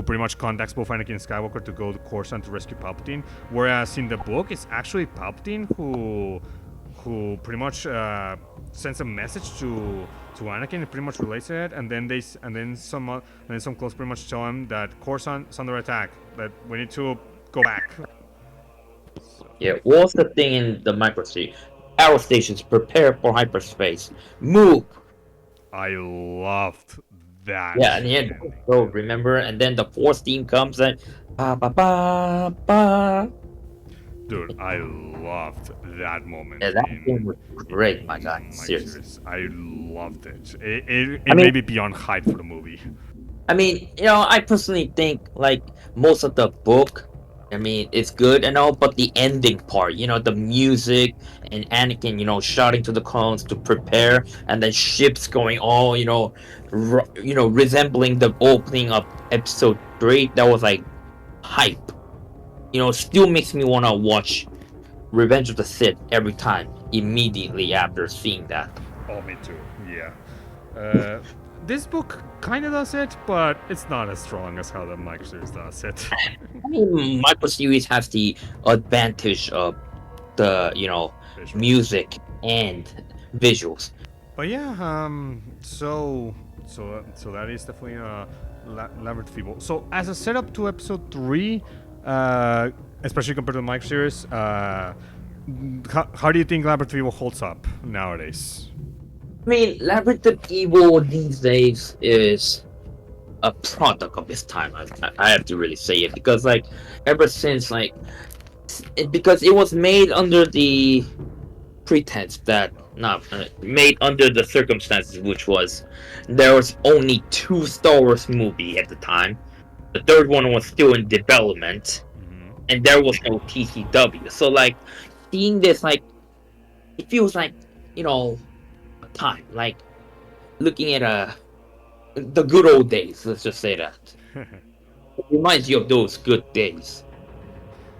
pretty much contacts both Anakin and Skywalker to go to Coruscant to rescue Palpatine, whereas in the book it's actually Palpatine who pretty much sends a message to Anakin and pretty much relates it, and then some clones pretty much tell him that Coruscant's under attack, that we need to go back. Yeah, what's the thing in the microstate? Power stations prepare for hyperspace. Move. I loved that. Yeah, and yeah, so remember, and then the force team comes and ba ba ba ba. Dude, I loved that moment. Yeah, that thing was great, my god. Seriously. Series. I loved it. It made me beyond hype for the movie. I mean, I personally think like most of the book, I mean, it's good and all, but the ending part, the music and Anakin, shouting to the clones to prepare, and then ships going all, resembling the opening of Episode 3. That was like hype. Still makes me want to watch Revenge of the Sith every time, immediately after seeing that. Oh, me too. Yeah. This book kind of does it, but it's not as strong as how the Micro series does it. I mean, Micro series has the advantage of the, Visuals. music and visuals. But yeah, so that is definitely Labyrinth of Evil. So as a setup to Episode 3, especially compared to the Micro series, how do you think Labyrinth of Evil holds up nowadays? I mean, Labyrinth of Evil these days is a product of its time. I have to really say it, because like ever since because it was made under the pretense that not made under the circumstances, which was there was only 2 Star Wars movie at the time, The third one was still in development, Hmm. and there was no TCW. So like seeing this, like it feels like a time, like looking at the good old days. Let's just say that it reminds you of those good days,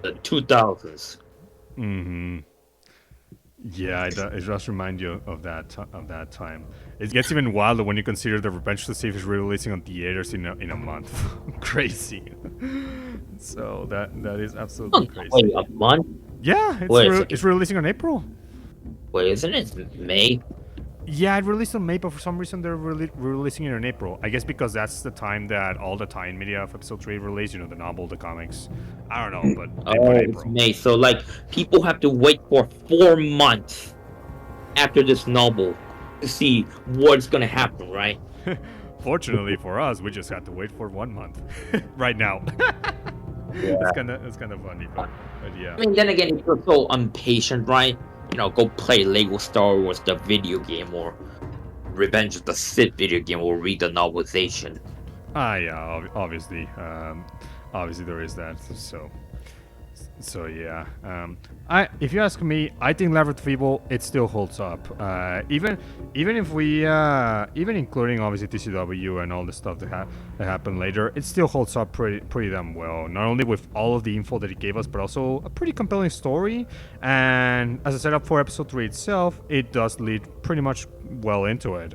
the 2000s. Hmm. Yeah, it does remind you of of that time. It gets even wilder when you consider the Revenge of the Sith is releasing on theaters in a month. Crazy. So that is absolutely Wait crazy. a month? Yeah, Wait a second. it's releasing in April. Wait, isn't it May? Yeah, it released in May, but for some reason they're releasing it in April. I guess because that's the time that all the tie-in media of Episode 3 released. You know, the novel, the comics. I don't know, but they put Oh, it's April. May. So like people have to wait for 4 months after this novel to see what's gonna happen, right? Fortunately for us, we just had to wait for 1 month. Right now. Yeah. It's kind of funny, but yeah. I mean, then again, if you're so impatient, right? Go play Lego Star Wars the video game or Revenge of the Sith video game or read the novelization. Yeah, obviously, obviously there is that. So yeah, I if you ask me, I think Labyrinth of Evil it still holds up. Even if we even including obviously TCW and all the stuff that happened later, it still holds up pretty damn well. Not only with all of the info that it gave us, but also a pretty compelling story. And as a setup for episode 3 itself, it does lead pretty much well into it.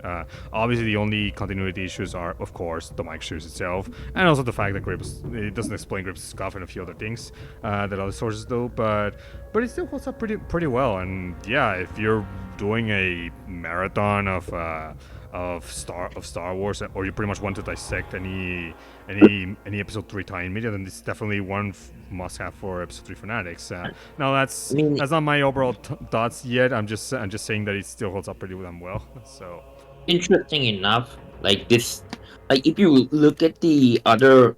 Obviously, the only continuity issues are, of course, the Mike series itself, and also the fact that Grips it doesn't explain Grips' scuff and a few other things that other sources do. But it still holds up pretty well. And yeah, if you're doing a marathon of Star Wars, or you pretty much want to dissect any episode 3 tie-in media, then this is definitely one must-have for episode 3 fanatics. Now I mean, that's not my overall thoughts yet. I'm just saying that it still holds up pretty damn well. So interesting enough, like this, like if you look at the other,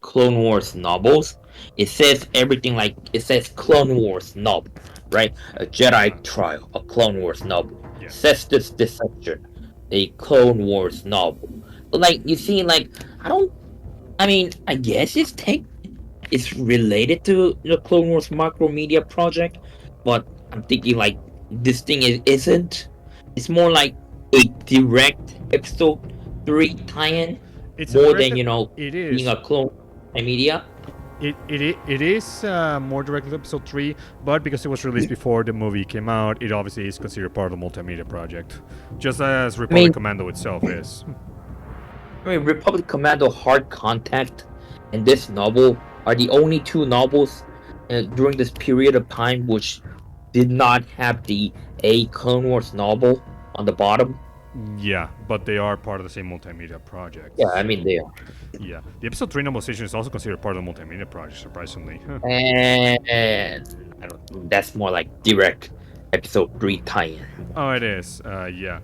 Clone Wars novels, it says everything like it says Clone Wars novel, right? A Jedi trial, a Clone Wars novel. yeah. Says this deception, a Clone Wars novel. But like you see, like I don't. I mean, I guess it's related to the Clone Wars Macromedia project, but I'm thinking like this thing isn't. It's more like a direct episode 3 tie-in, It's a more than directed. It being is. a Clone Media. It is more directly to episode 3, but because it was released before the movie came out, it obviously is considered part of the multimedia project, just as I mean, Republic Commando itself is. Republic Commando Hard Contact and this novel are the only two novels during this period of time which did not have the A Clone Wars novel on the bottom. Yeah, but they are part of the same multimedia project. Yeah, I So mean they are. yeah, the episode 3 novelization is also considered part of the multimedia project, surprisingly. And I don't. That's more like direct episode 3 tie-in. Oh, it is. Yeah,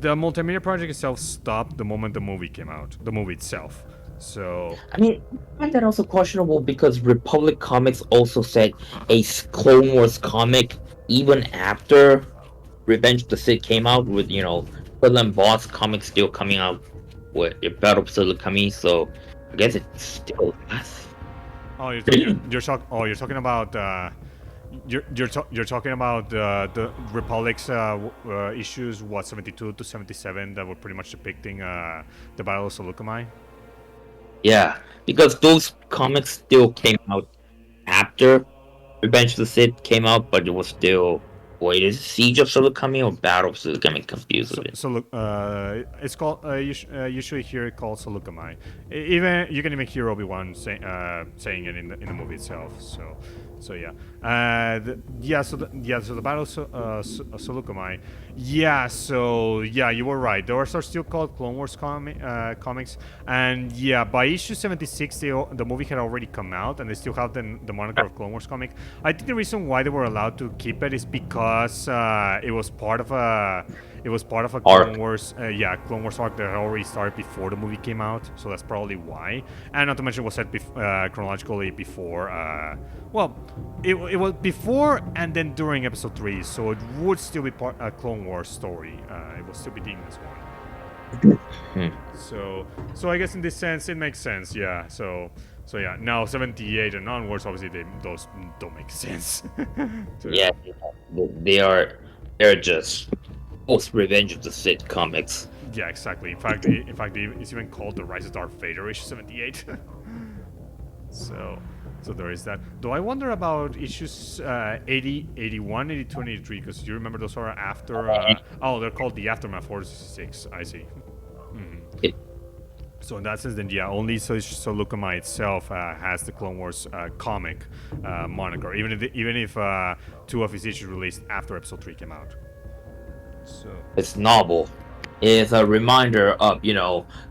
the multimedia project itself stopped the moment the movie came out. The movie itself. So I mean, I find that also questionable because Republic Comics also said a Clone Wars comic even after Revenge of the Sith came out with Quill and Boss comics still coming out with Battle of Kami, so I guess it still lasts. oh, you're talking about you're talking about the Republic's issues, what 72 to 77, that were pretty much depicting the Battle of Saleucami. Yeah, because those comics still came out after Revenge of the Sith came out, but it was still. Wait, is it Siege of Kami or Battle of Kami? Confused with it. So look, it's called usually hear it called Saleucami. Even you can even hear Obi-Wan saying it in the movie itself. So yeah, so the Battle of Saleucami. Yeah, so yeah, you were right. Those are still called Clone Wars comics, and yeah, by issue 76, the movie had already come out, and they still have the moniker of Clone Wars comic. I think the reason why they were allowed to keep it is because it was part of a Clone Arc. Wars, Clone Wars arc that had already started before the movie came out, so that's probably why. And not to mention, it was set chronologically before. It was before and then during episode 3, so it would still be part a Clone Wars story. It will still be deemed as one. Hmm. So I guess in this sense it makes sense. Yeah. So yeah. Now 78 and onwards, obviously those don't make sense. Yeah, to, they're just post Revenge of the Sith comics. yeah, exactly. In fact, it's even called the Rise of Darth Vader issue 78. So, so there is that. Though I wonder about issues 80, 81, 82, and 83, because you remember those are after. Oh, they're called the Aftermath 46. I see. It, So in that sense, then yeah, only Solukama itself has the Clone Wars comic moniker, even if two of his issues released after Episode 3 came out. So it's novel. It's a reminder of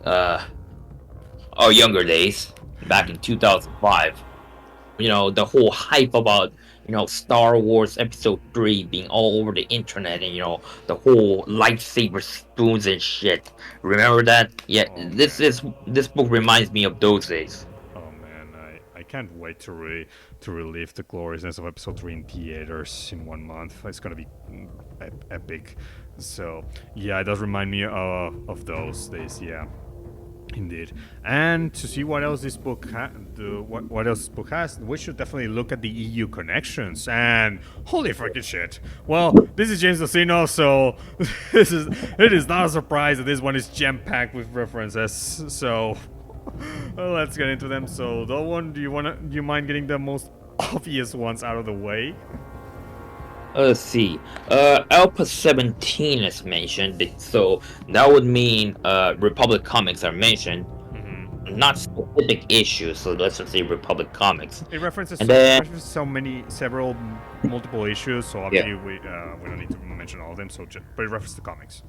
our younger days back in 2005. The whole hype about Star Wars Episode 3 being all over the internet, and the whole lightsaber spoons and shit. Remember that? Yeah, oh this man, is this book reminds me of those days. oh man, I can't wait to relive the gloriousness of Episode 3 in theaters in 1 month. It's gonna be epic. So yeah, it does remind me of those days. Yeah. Indeed, and to see what else this book what else this book has, we should definitely look at the EU connections. And holy freaking shit! Well, this is James Luceno, so it is not a surprise that this one is jam packed with references. So let's get into them. So, the one, do you mind getting the most obvious ones out of the way? Let's see. Alpha 17 is mentioned, so that would mean Republic Comics are mentioned, not specific issues. So let's just say Republic Comics, It references and then several multiple issues, so yeah, obviously we don't need to mention all of them. But it references the comics.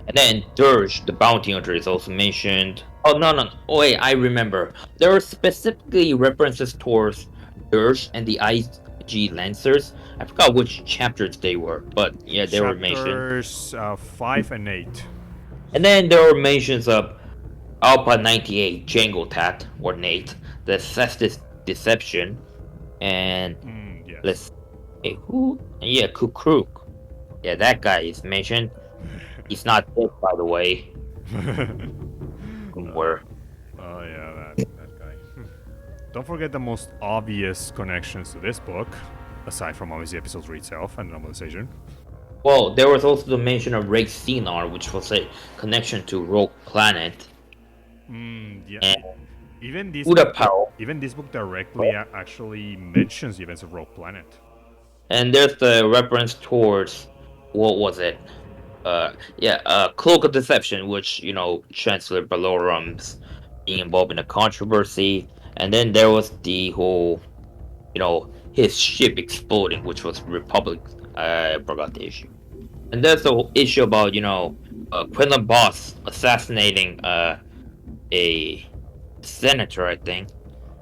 and then Dirge, the bounty hunter, is also mentioned. Oh no, no, oh, wait, I remember. There were specifically references towards Dirge and the IG Lancers. I forgot which chapters they were, but yeah, they were mentioned. Chapters 5 and 8. And then there were mentions of Alpha 98, Jango Tat, or Nate, the Cestus Deception, and Yes. let's who? Yeah, Kukruk. Yeah, that guy is mentioned. He's not dead, by the way. Where? Oh yeah, that guy. Don't forget the most obvious connections to this book, aside from obviously episode 3 itself and the novelization. Well, there was also the mention of Ray Senar, which was a connection to Rogue Planet, Yeah. and Even this Buddha book, Power. even this book directly actually mentions the events of Rogue Planet. And there's the reference towards what was it? Cloak of Deception, which Chancellor Balorum's being involved in a controversy, and then there was the whole, his ship exploding, which was Republic. I forgot the issue, and there's the whole issue about Quinlan Boss assassinating a senator, I think,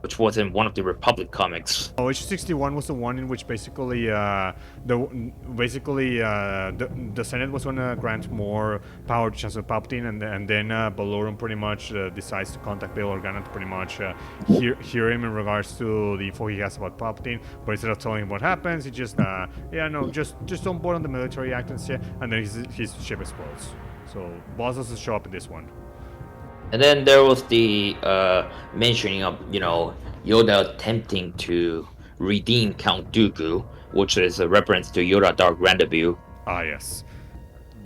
which was in one of the Republic comics. Oh, issue 61 was the one in which basically the Senate was gonna grant more power to Chancellor Palpatine, and then Balorum pretty much decides to contact Bail Organa to pretty much hear him in regards to the info he has about Palpatine. But instead of telling him what happens, he just just on board on the military act and shit, and then his ship explodes. So Boss doesn't show up in this one. And then there was the mentioning of Yoda attempting to redeem Count Dooku, which is a reference to Yoda Dark Rendezvous. Ah, yes.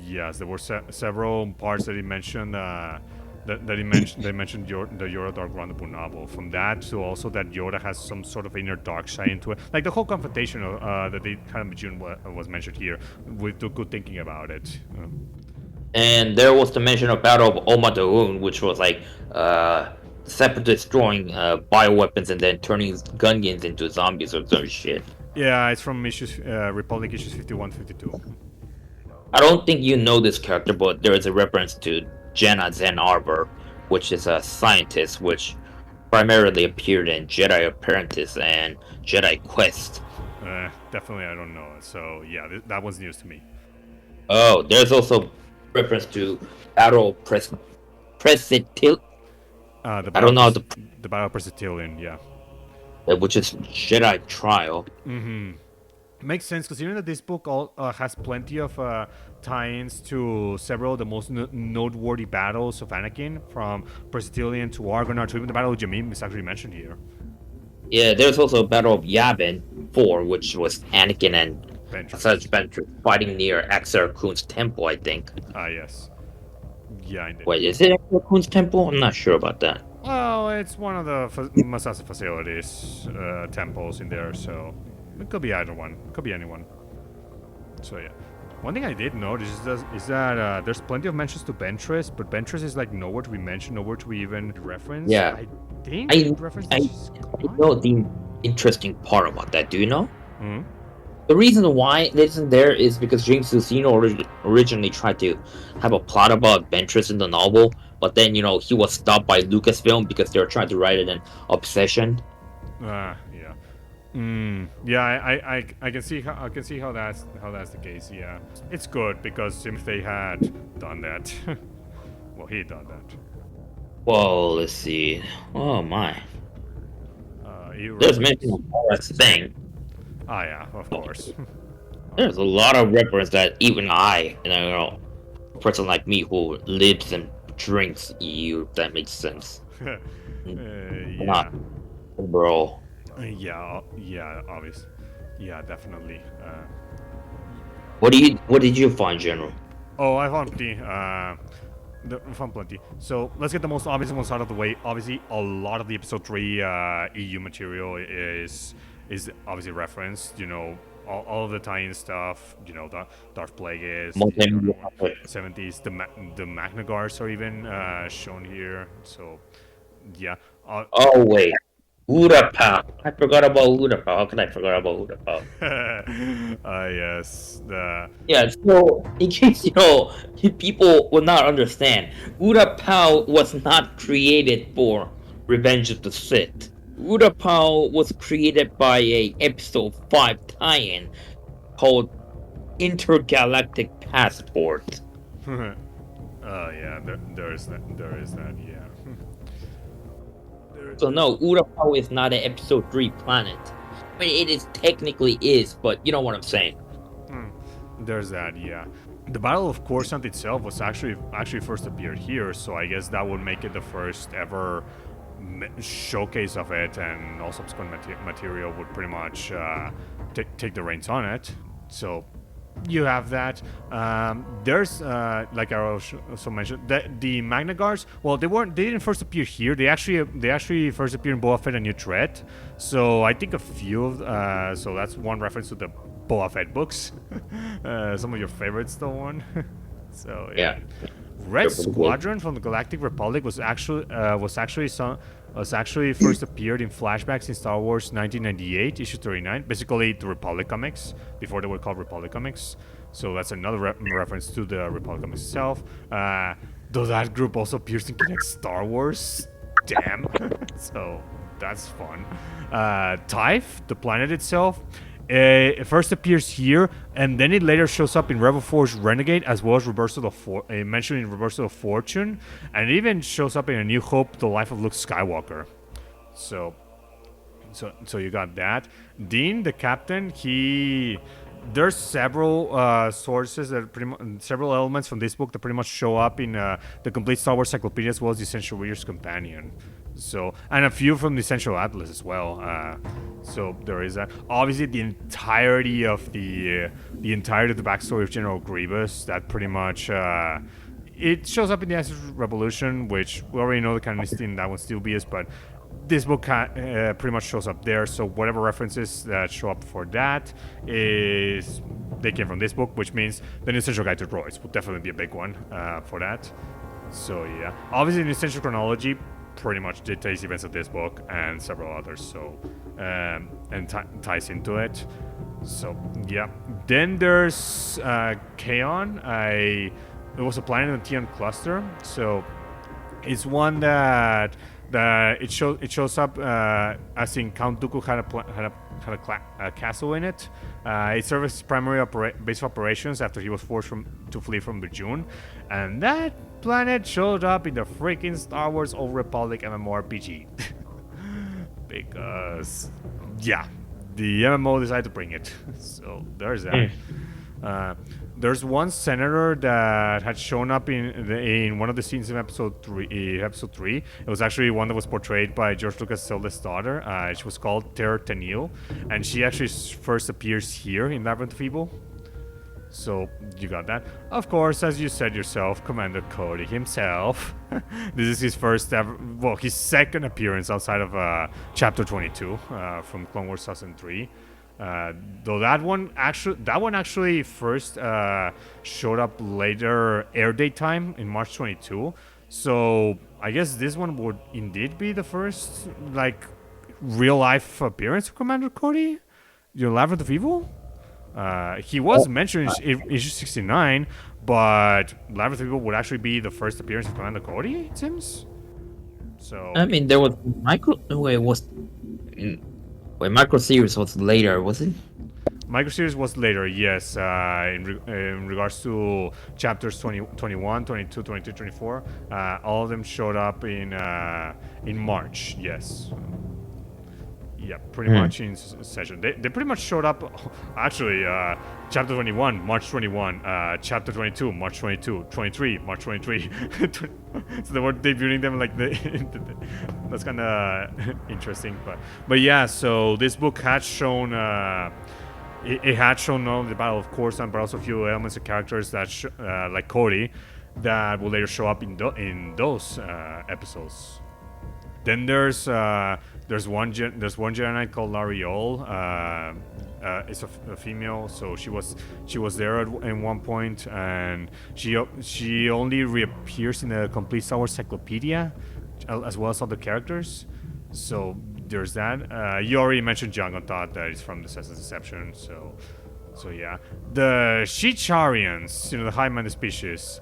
Yes, there were several parts that he mentioned. That he mentioned, they mentioned the Yoda Dark Rendezvous novel. From that to also that Yoda has some sort of inner dark side into it, like the whole confrontation that they kind of June was mentioned here, with Dooku thinking about it. And there was the mention of Battle of Omadoun, which was like separatists destroying bioweapons and then turning Gungans into zombies or some shit. Yeah, it's from issues Republic issues 51, 52. I don't think you know this character, but there is a reference to Jenna Zen Arbor, which is a scientist which primarily appeared in Jedi Apprentice and Jedi Quest. Definitely, I don't know. So yeah, that was news to me. Oh, there's also reference to Battle Presitil. The I don't know how to, Battle of Persitilian, yeah. which is Jedi Trial. Makes sense considering that this book has plenty of tie-ins to several of the most noteworthy battles of Anakin, from Persitilian to Argonar to even the Battle of Jamim is actually mentioned here. Yeah, there's also a Battle of Yavin 4, which was Anakin and Ventress. Asajj Ventress fighting near Exar Kun's temple, I think. Ah, yes. Yeah, indeed. Wait, is it Exar Kun's temple? I'm not sure about that. Well, it's one of the Masasa facilities, temples in there, so it could be either one. Could be anyone. So yeah. One thing I did notice is that there's plenty of mentions to Ventress, but Ventress is like nowhere to be mentioned, nowhere to be even referenced. Yeah. I think I, reference I, is I know the interesting part about that. Do you know? Hmm. The reason why it isn't there is because James Luceno originally tried to have a plot about Ventress in the novel, but then, he was stopped by Lucasfilm because they were trying to write it in Obsession. Yeah. Yeah, I can see how that's the case. Yeah, it's good because if they had done that, well, he done that. Well, let's see. Oh my. You There's reference. mention of Horus thing. Ah, yeah, of course. There's a lot of reference that even I, a person like me who lives and drinks EU, if that makes sense. Yeah. Not, bro. Yeah, obvious. Yeah, definitely. What did you find, General? Oh, I found plenty. Found plenty. So let's get the most obvious ones out of the way. Obviously, a lot of the episode 3 EU material is obviously referenced. All of the tie-in stuff. The Darth Plagueis, the Multimedia. 70s, the Magnagars are even shown here. So yeah. Oh wait, Urapao. I forgot about Urapao. How can I forget about Urapao? Yes. The Yeah, so in case people will not understand, Urapao was not created for Revenge of the Sith. Urapao was created by a episode 5 tie-in called Intergalactic Passport. Yeah. There is that. There is that. Yeah. So no, Urapao is not an episode 3 planet. I mean, it is technically is, but you know what I'm saying. There's that, yeah. The Battle of Coruscant itself was actually first appeared here, so I guess that would make it the first ever showcase of it, and all subsequent material would pretty much take the reins on it. So you have that. There's like I also mentioned, the Magnagars. Well, they didn't first appear here. They actually first appeared in Boba Fett: A New Threat. So I think a few of so that's one reference to the Boba Fett books. Some of your favorites, the one. So yeah. Yeah. Red Squadron from the Galactic Republic was actually first appeared in flashbacks in Star Wars 1998 issue 39, basically the Republic comics before they were called Republic comics. So that's another reference to the Republic comics itself. Though that group also appears in Kinect Star Wars. Damn. So that's fun. Typh, the planet itself, it first appears here, and then it later shows up in Rebel Force Renegade, as well as mentioned in Reversal of Fortune, and it even shows up in A New Hope: The Life of Luke Skywalker. So you got that. Dean, the captain, there's several sources several elements from this book that pretty much show up in the complete Star Wars Encyclopedia, as well as the Essential Reader's Companion. So, and a few from the Essential Atlas as well. So there is that. Obviously, the entirety of the backstory of General Grievous, that pretty much it shows up in the Ashes Revolution, which we already know the canonicity in that one still is, but this book pretty much shows up there. So whatever references that show up for that they came from this book, which means the New Essential Guide to Droids would definitely be a big one for that. So yeah, obviously the Essential Chronology pretty much dictates the events of this book and several others. So and ties into it. So yeah, then there's Kaon. It was a planet in the Tion cluster. So it's one that it shows up as in Count Dooku had a castle in it. It served as his primary base of operations after he was forced to flee from Bejune, and that planet showed up in the freaking Star Wars Old Republic MMORPG. Because yeah, the MMO decided to bring it. So there's that. Uh, there's one senator that had shown up in one of the scenes in episode three. Episode 3. It was actually one that was portrayed by George Lucas' eldest daughter. She was called Ter Tenil, and she actually first appears here in Labyrinth of Evil. So you got that. Of course, as you said yourself, Commander Cody himself. This is his first ever, well, his second appearance outside of Chapter 22 from Clone Wars 2003. Though that one actually first showed up later air date time in March 22. So I guess this one would indeed be the first like real life appearance of Commander Cody, your Labyrinth of Evil. He was mentioned in issue 69, but Labyrinth of Evil would actually be the first appearance of Commander Cody, it seems. So I mean, there was micro. Micro series was later, was it? Micro series was later, yes. In regards to chapters 21, 22, 23, 24, all of them showed up in March, yes. Yeah, pretty much in session. They pretty much showed up. Actually, chapter 21, March 21. Chapter 22, March 22. 23, March 23. So they were debuting them like that's kind of interesting. But yeah, so this book had shown. It had shown not only the Battle of Coruscant, but also a few elements and characters that, like Cody, that will later show up in those episodes. Then there's one Jedi Knight called Lariol. It's a female, so she was there at one point, and she only reappears in the complete Star Wars Encyclopedia, as well as other characters. So there's that. You already mentioned Jango Todd, that is from the Cessna's Deception. So yeah, the Shicharians, the high-minded species,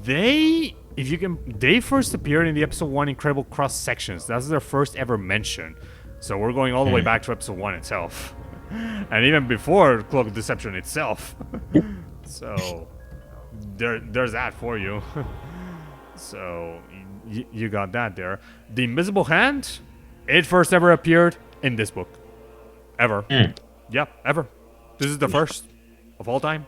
they first appeared in the episode 1 Incredible Cross Sections. That's their first ever mention. So we're going all the way back to episode 1 itself. And even before Cloak of Deception itself. So there's that for you. So you got that there. The Invisible Hand, it first ever appeared in this book. Ever. Yeah, ever. This is the first of all time.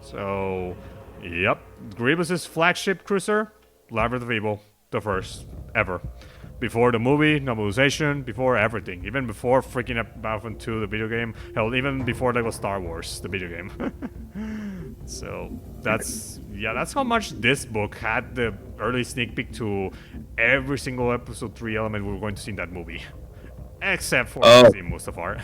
So, yep. Grievous's flagship cruiser, Labyrinth of Evil, the first ever. Before the movie, novelization, before everything. Even before freaking up Battlefront 2, the video game. Hell, even before there was Star Wars, the video game. So, that's how much this book had the early sneak peek to every single episode 3 element we were going to see in that movie. Except for Mustafar.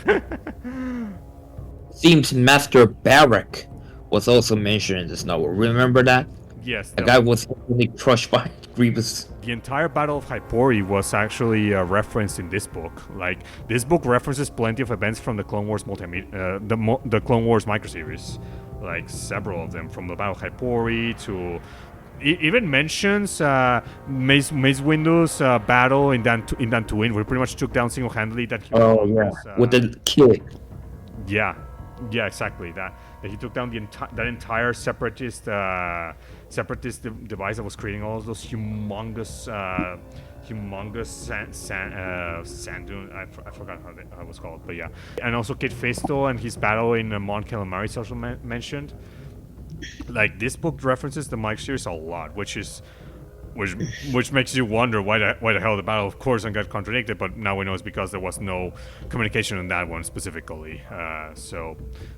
Seems Master Barak was also mentioned in this novel. Remember that? Yes. The guy was really crushed by Grievous. The entire Battle of Hypori was actually referenced in this book. Like, this book references plenty of events from the Clone Wars the Clone Wars microseries. Like, several of them, from the Battle of Hypori to... even mentions Mace Windu's battle in Dantooine, where he pretty much took down single-handedly that... with the kid. Yeah, exactly. That he took down that entire separatist device that was creating all of those humongous sand dune. I forgot how it was called, but yeah. And also Kit Fisto and his battle in Mon Calamari is also mentioned. Like, this book references the Mike series a lot, which makes you wonder why the hell the Battle of Coruscant got contradicted, but now we know it's because there was no communication on that one specifically. So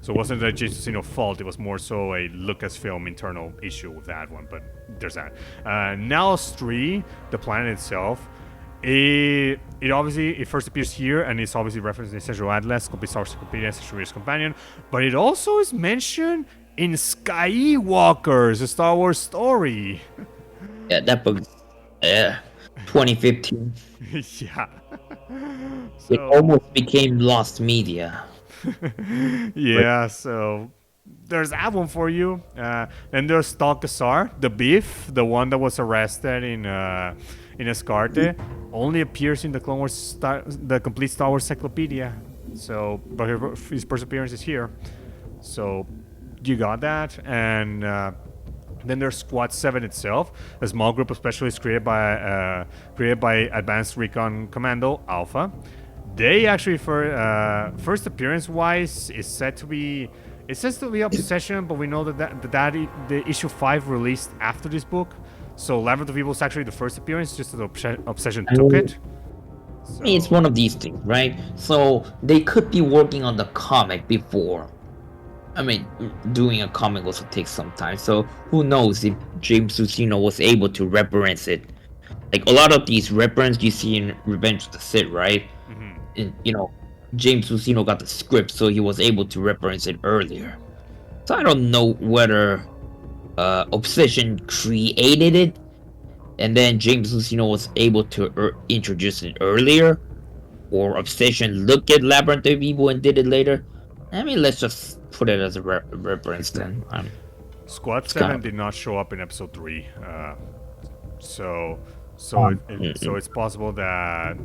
it wasn't a James Luceno fault, it was more so a Lucasfilm internal issue with that one, but there's that. Nalos 3, the planet itself, it obviously first appears here, and it's obviously referenced in Essential Atlas, Complete Star Wars Encyclopedia, Essential Reader's Companion, but it also is mentioned in Skywalker's A Star Wars Story. Yeah, that book, 2015. Yeah. It almost became lost media. Yeah, so there's that one for you. Then there's Stalkazar, the beef, the one that was arrested in Escarte, only appears in the Clone Wars, the complete Star Wars Encyclopedia. So, but his first appearance is here. So, you got that, and then there's Squad 7 itself, a small group of specialists created by Advanced Recon Commando Alpha. they actually for first appearance wise is said to be it says to be Obsession, but we know the issue 5 released after this book. So Labyrinth of Evil is actually the first appearance, just as Obsession I took mean, it. So it's one of these things, right? So they could be working on the comic before. I mean, doing a comic also takes some time. So who knows if James Luceno was able to reference it? Like a lot of these references you see in Revenge of the Sith, right? And James Luceno got the script, so he was able to reference it earlier. So I don't know whether Obsession created it, and then James Luceno was able to introduce it earlier, or Obsession looked at Labyrinth of Evil and did it later. I mean, let's just put it as a reference then. Squad It's kind 7 of did not show up in episode 3. So so it's possible that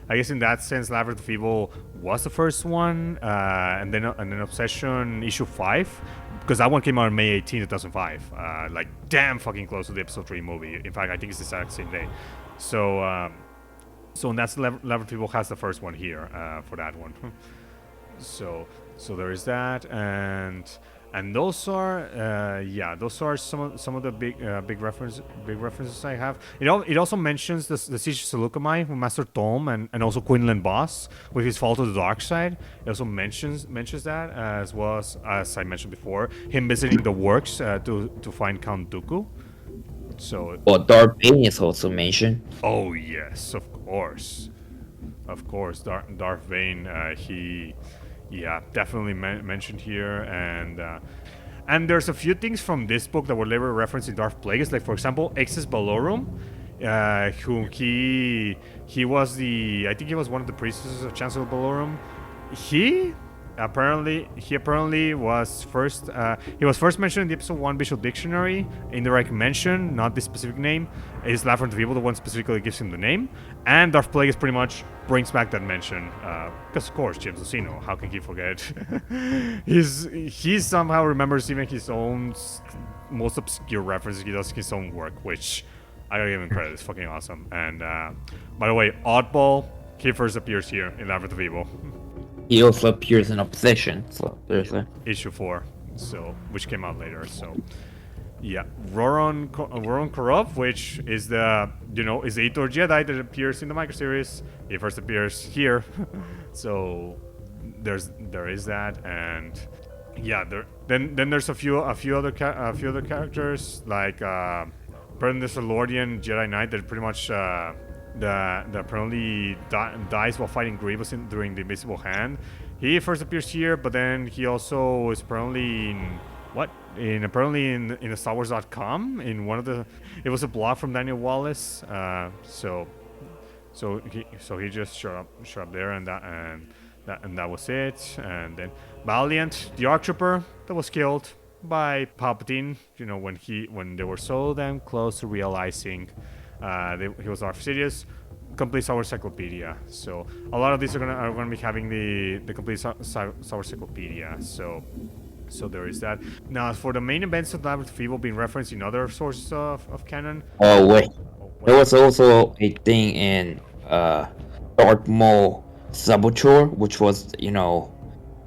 I guess in that sense Labyrinth of Evil was the first one, and then Obsession issue 5, because that one came out on May 18, 2005, like damn fucking close to the episode 3 movie. In fact, I think it's the exact same day. So so that's Labyrinth of Evil has the first one here for that one. So there is that, and those are those are some of the big references I have. It also mentions the Siege of Seleucami with Master Tome and also Quinlan Boss with his fall to the dark side. It also mentions that, as well as I mentioned before, him visiting the works to find Count Dooku. So well, Darth Bane is also mentioned. oh yes, of course, Darth Vane. He definitely mentioned here, and there's a few things from this book that were later referenced in Darth Plagueis, like for example, Exes Balorum, whom he was I think he was one of the priestesses of Chancellor Balorum. He apparently was first mentioned in the episode 1 visual dictionary. Indirect mention, not this specific name. Is Labyrinth of Evil the one specifically gives him the name, and Darth Plagueis pretty much brings back that mention, because of course James Luceno, how can he forget? He somehow remembers even his own most obscure references. He does his own work, which I gotta give him credit. It's fucking awesome. And by the way, Oddball, he first appears here in Labyrinth of Evil. He also appears in Obsession, so there's a issue 4, so which came out later. So yeah, Roron Korov, which is the is the Eitor Jedi that appears in the micro series. He first appears here. So there is that, and yeah, then there's a few other characters like Perdon the Lordian Jedi Knight that pretty much that apparently dies while fighting Grievous during the Invisible Hand. He first appears here, but then he also is apparently in the Star Wars.com in one of the. It was a blog from Daniel Wallace. So he just showed up there, and that was it. And then Valiant, the ARC Trooper, that was killed by Palpatine. When they were so damn close to realizing he was Darth Sidious. Complete Star Wars Encyclopedia. So a lot of these are gonna be having the complete Star Wars Encyclopedia. So there is that. Now, for the main events of Labyrinth of Evil being referenced in other sources of canon. Oh wait, there was also a thing in Darth Maul Saboteur, which was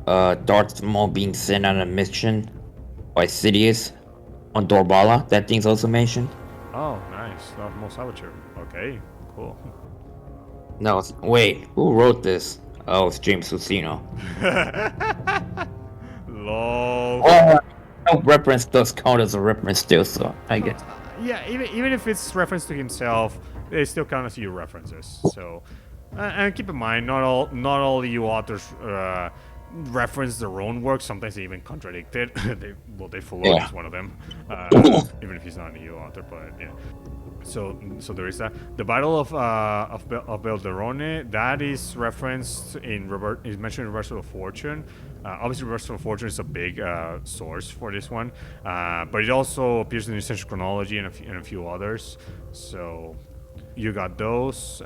Darth Maul being sent on a mission by Sidious on Dorbala. That thing's also mentioned. Oh, nice. Darth Maul Saboteur. Okay, cool. No, wait, who wrote this? Oh, it's James Luceno. Lol. Oh, no reference does count as a reference still, so I guess. Yeah, even if it's reference to himself, they still count as your references. So, and keep in mind, not all EU authors reference their own work. Sometimes they even contradict it. They Filoni is one of them, even if he's not an EU author. But yeah. So there is that. The Battle of Belderone, that is referenced is mentioned in Reversal of Fortune. Obviously, Reversal of Fortune is a big source for this one, but it also appears in the Essential Chronology and a few others. So you got those.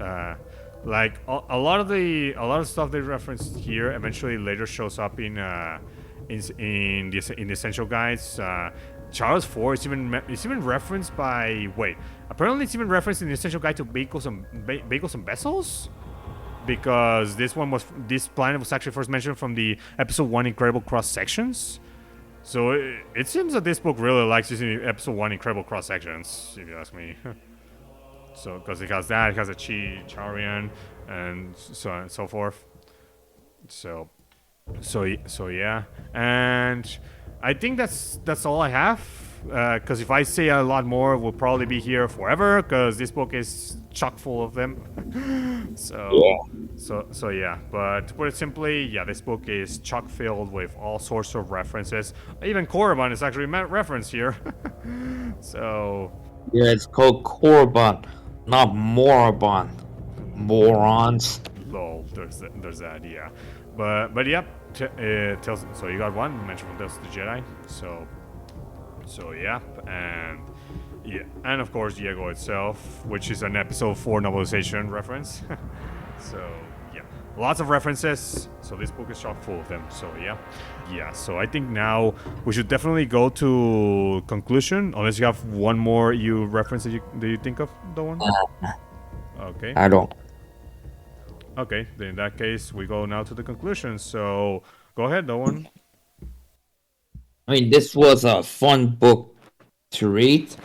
Like a lot of stuff they referenced here eventually later shows up in the Essential Guides. Charles 4 is even referenced by apparently it's even referenced in the Essential Guide to Bagels and Vessels. because this planet was actually first mentioned from the episode 1 Incredible Cross Sections. So it seems that this book really likes using episode 1 Incredible Cross Sections, if you ask me. So because it has that, it has a Charian, and so on and so forth. So so yeah, and I think that's all I have. Because if I say a lot more, we'll probably be here forever. Because this book is chock full of them. Yeah. So yeah. But to put it simply, yeah, this book is chock filled with all sorts of references. Even Korriban is actually referenced here. So Yeah, it's called Korban, not Morabon. Morons. lol, there's that, yeah. But yep, Tales. So you got one mention from Tales of the Jedi. So yeah, and yeah, and of course Diego itself, which is an episode 4 novelization reference. So yeah, lots of references. So this book is chock full of them. So yeah. So I think now we should definitely go to conclusion, unless you have one more you reference that you think of, the one. Okay. I don't. Okay. Then in that case, we go now to the conclusion. So go ahead, the one. I mean, this was a fun book to read.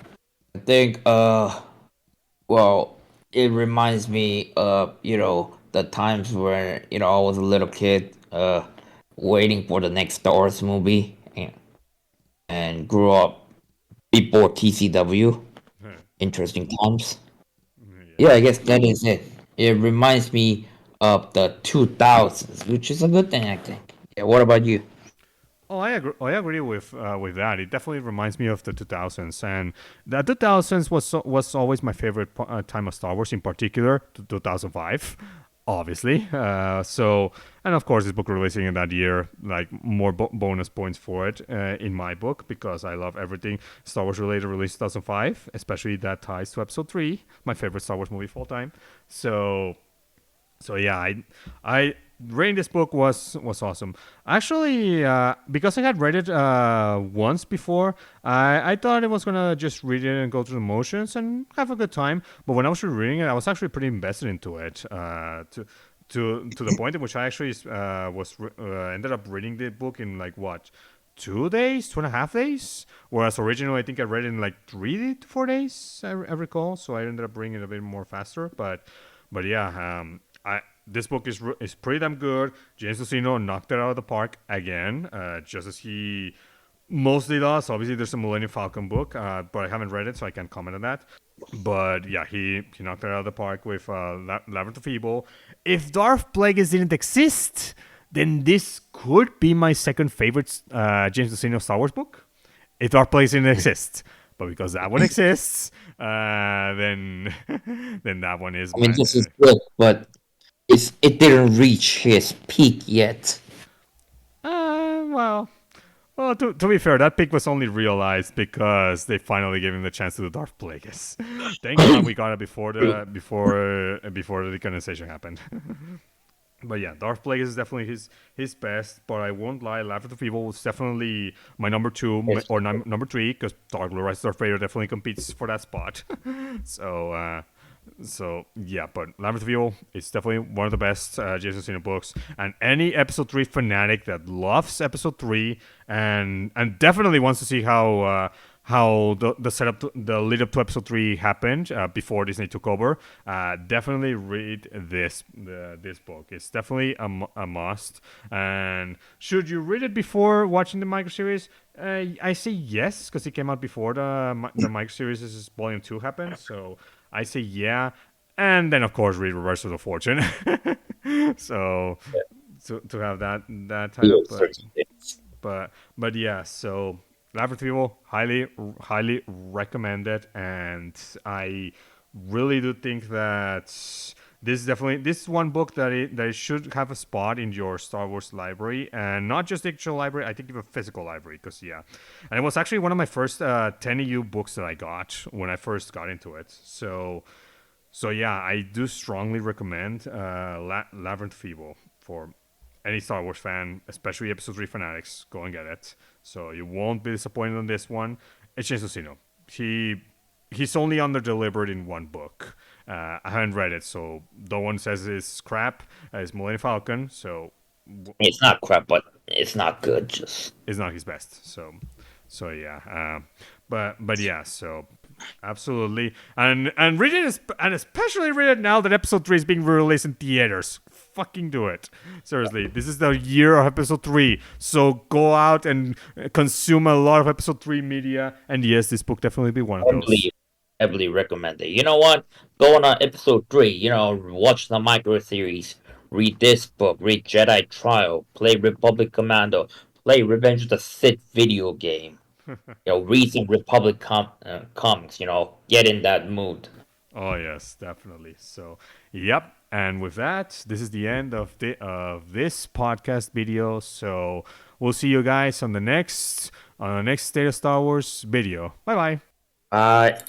I think, well, it reminds me of, the times where, I was a little kid, waiting for the next Star Wars movie and grew up before TCW. Interesting times. Yeah, I guess that is it. It reminds me of the 2000s, which is a good thing, I think. Yeah, what about you? Oh, I agree with that. It definitely reminds me of the 2000s, and the 2000s was always my favorite time of Star Wars, in particular, 2005, obviously. So, and of course, this book releasing in that year, like more bonus points for it in my book, because I love everything Star Wars related released 2005, especially that ties to Episode 3, my favorite Star Wars movie of all time. So yeah, I reading this book was awesome. Actually, because I had read it once before, I thought it was gonna just read it and go through the motions and have a good time. But when I was reading it, I was actually pretty invested into it. To the point in which I actually ended up reading the book in like what, 2 days, 2.5 days. Whereas originally I think I read it in like 3 to 4 days. I recall. So I ended up reading it a bit more faster. But yeah, this book is pretty damn good. James Luceno knocked it out of the park again, just as he mostly does. Obviously, there's a Millennium Falcon book, but I haven't read it, so I can't comment on that. But yeah, he knocked it out of the park with Labyrinth of Evil. If Darth Plagueis didn't exist, then this could be my second favorite James Luceno Star Wars book. If Darth Plagueis didn't exist. But because that one exists, then then that one is I mean, my. this is good, but it didn't reach his peak yet. Well, to be fair, that pick was only realized because they finally gave him the chance to do Darth Plagueis. Thank God we got it before the decanonization happened. But yeah, Darth Plagueis is definitely his best. But I won't lie, Labyrinth of Evil was definitely my number two Yes. or number three, because Dark Lord Rise of Darth Vader definitely competes for that spot. So so yeah, but Labyrinth of Evil is definitely one of the best Jason Cena books, and any Episode 3 fanatic that loves Episode 3 and definitely wants to see how the setup the lead up to Episode 3 happened before Disney took over, definitely read this book. It's definitely a must. And should you read it before watching the micro series? I say yes, because it came out before the micro series. This is Volume 2 happened, so I say yeah, and then of course read Reverse of the Fortune. So to have that tied up, but yeah. So Labyrinth of Evil, highly recommend it, and I really do think that this is one book that it should have a spot in your Star Wars library, and not just digital library. I think even physical library, because yeah, and it was actually one of my first 10 EU books that I got when I first got into it. So yeah, I do strongly recommend Labyrinth of Evil for any Star Wars fan, especially Episode 3 fanatics. Go and get it. So you won't be disappointed on this one. It's James Luceno. He's only under delivered in one book, I haven't read it, so no one says it's crap. It's Millennium Falcon, so It's not crap, but it's not good. Just it's not his best. So yeah. But yeah. So absolutely, and read it, and especially read it now that episode 3 is being released in theaters. Fucking do it. Seriously, this is the year of episode 3. So go out and consume a lot of episode 3 media. And yes, this book definitely be one of those. heavily, heavily recommend it. You know what? Go on episode 3. Watch the micro series. Read this book. Read Jedi Trial. Play Republic Commando. Play Revenge of the Sith video game. Read some Republic comics. Get in that mood. Oh yes, definitely. So, yep. And with that, this is the end of this podcast video. So we'll see you guys on the next State of Star Wars video. Bye bye. Bye.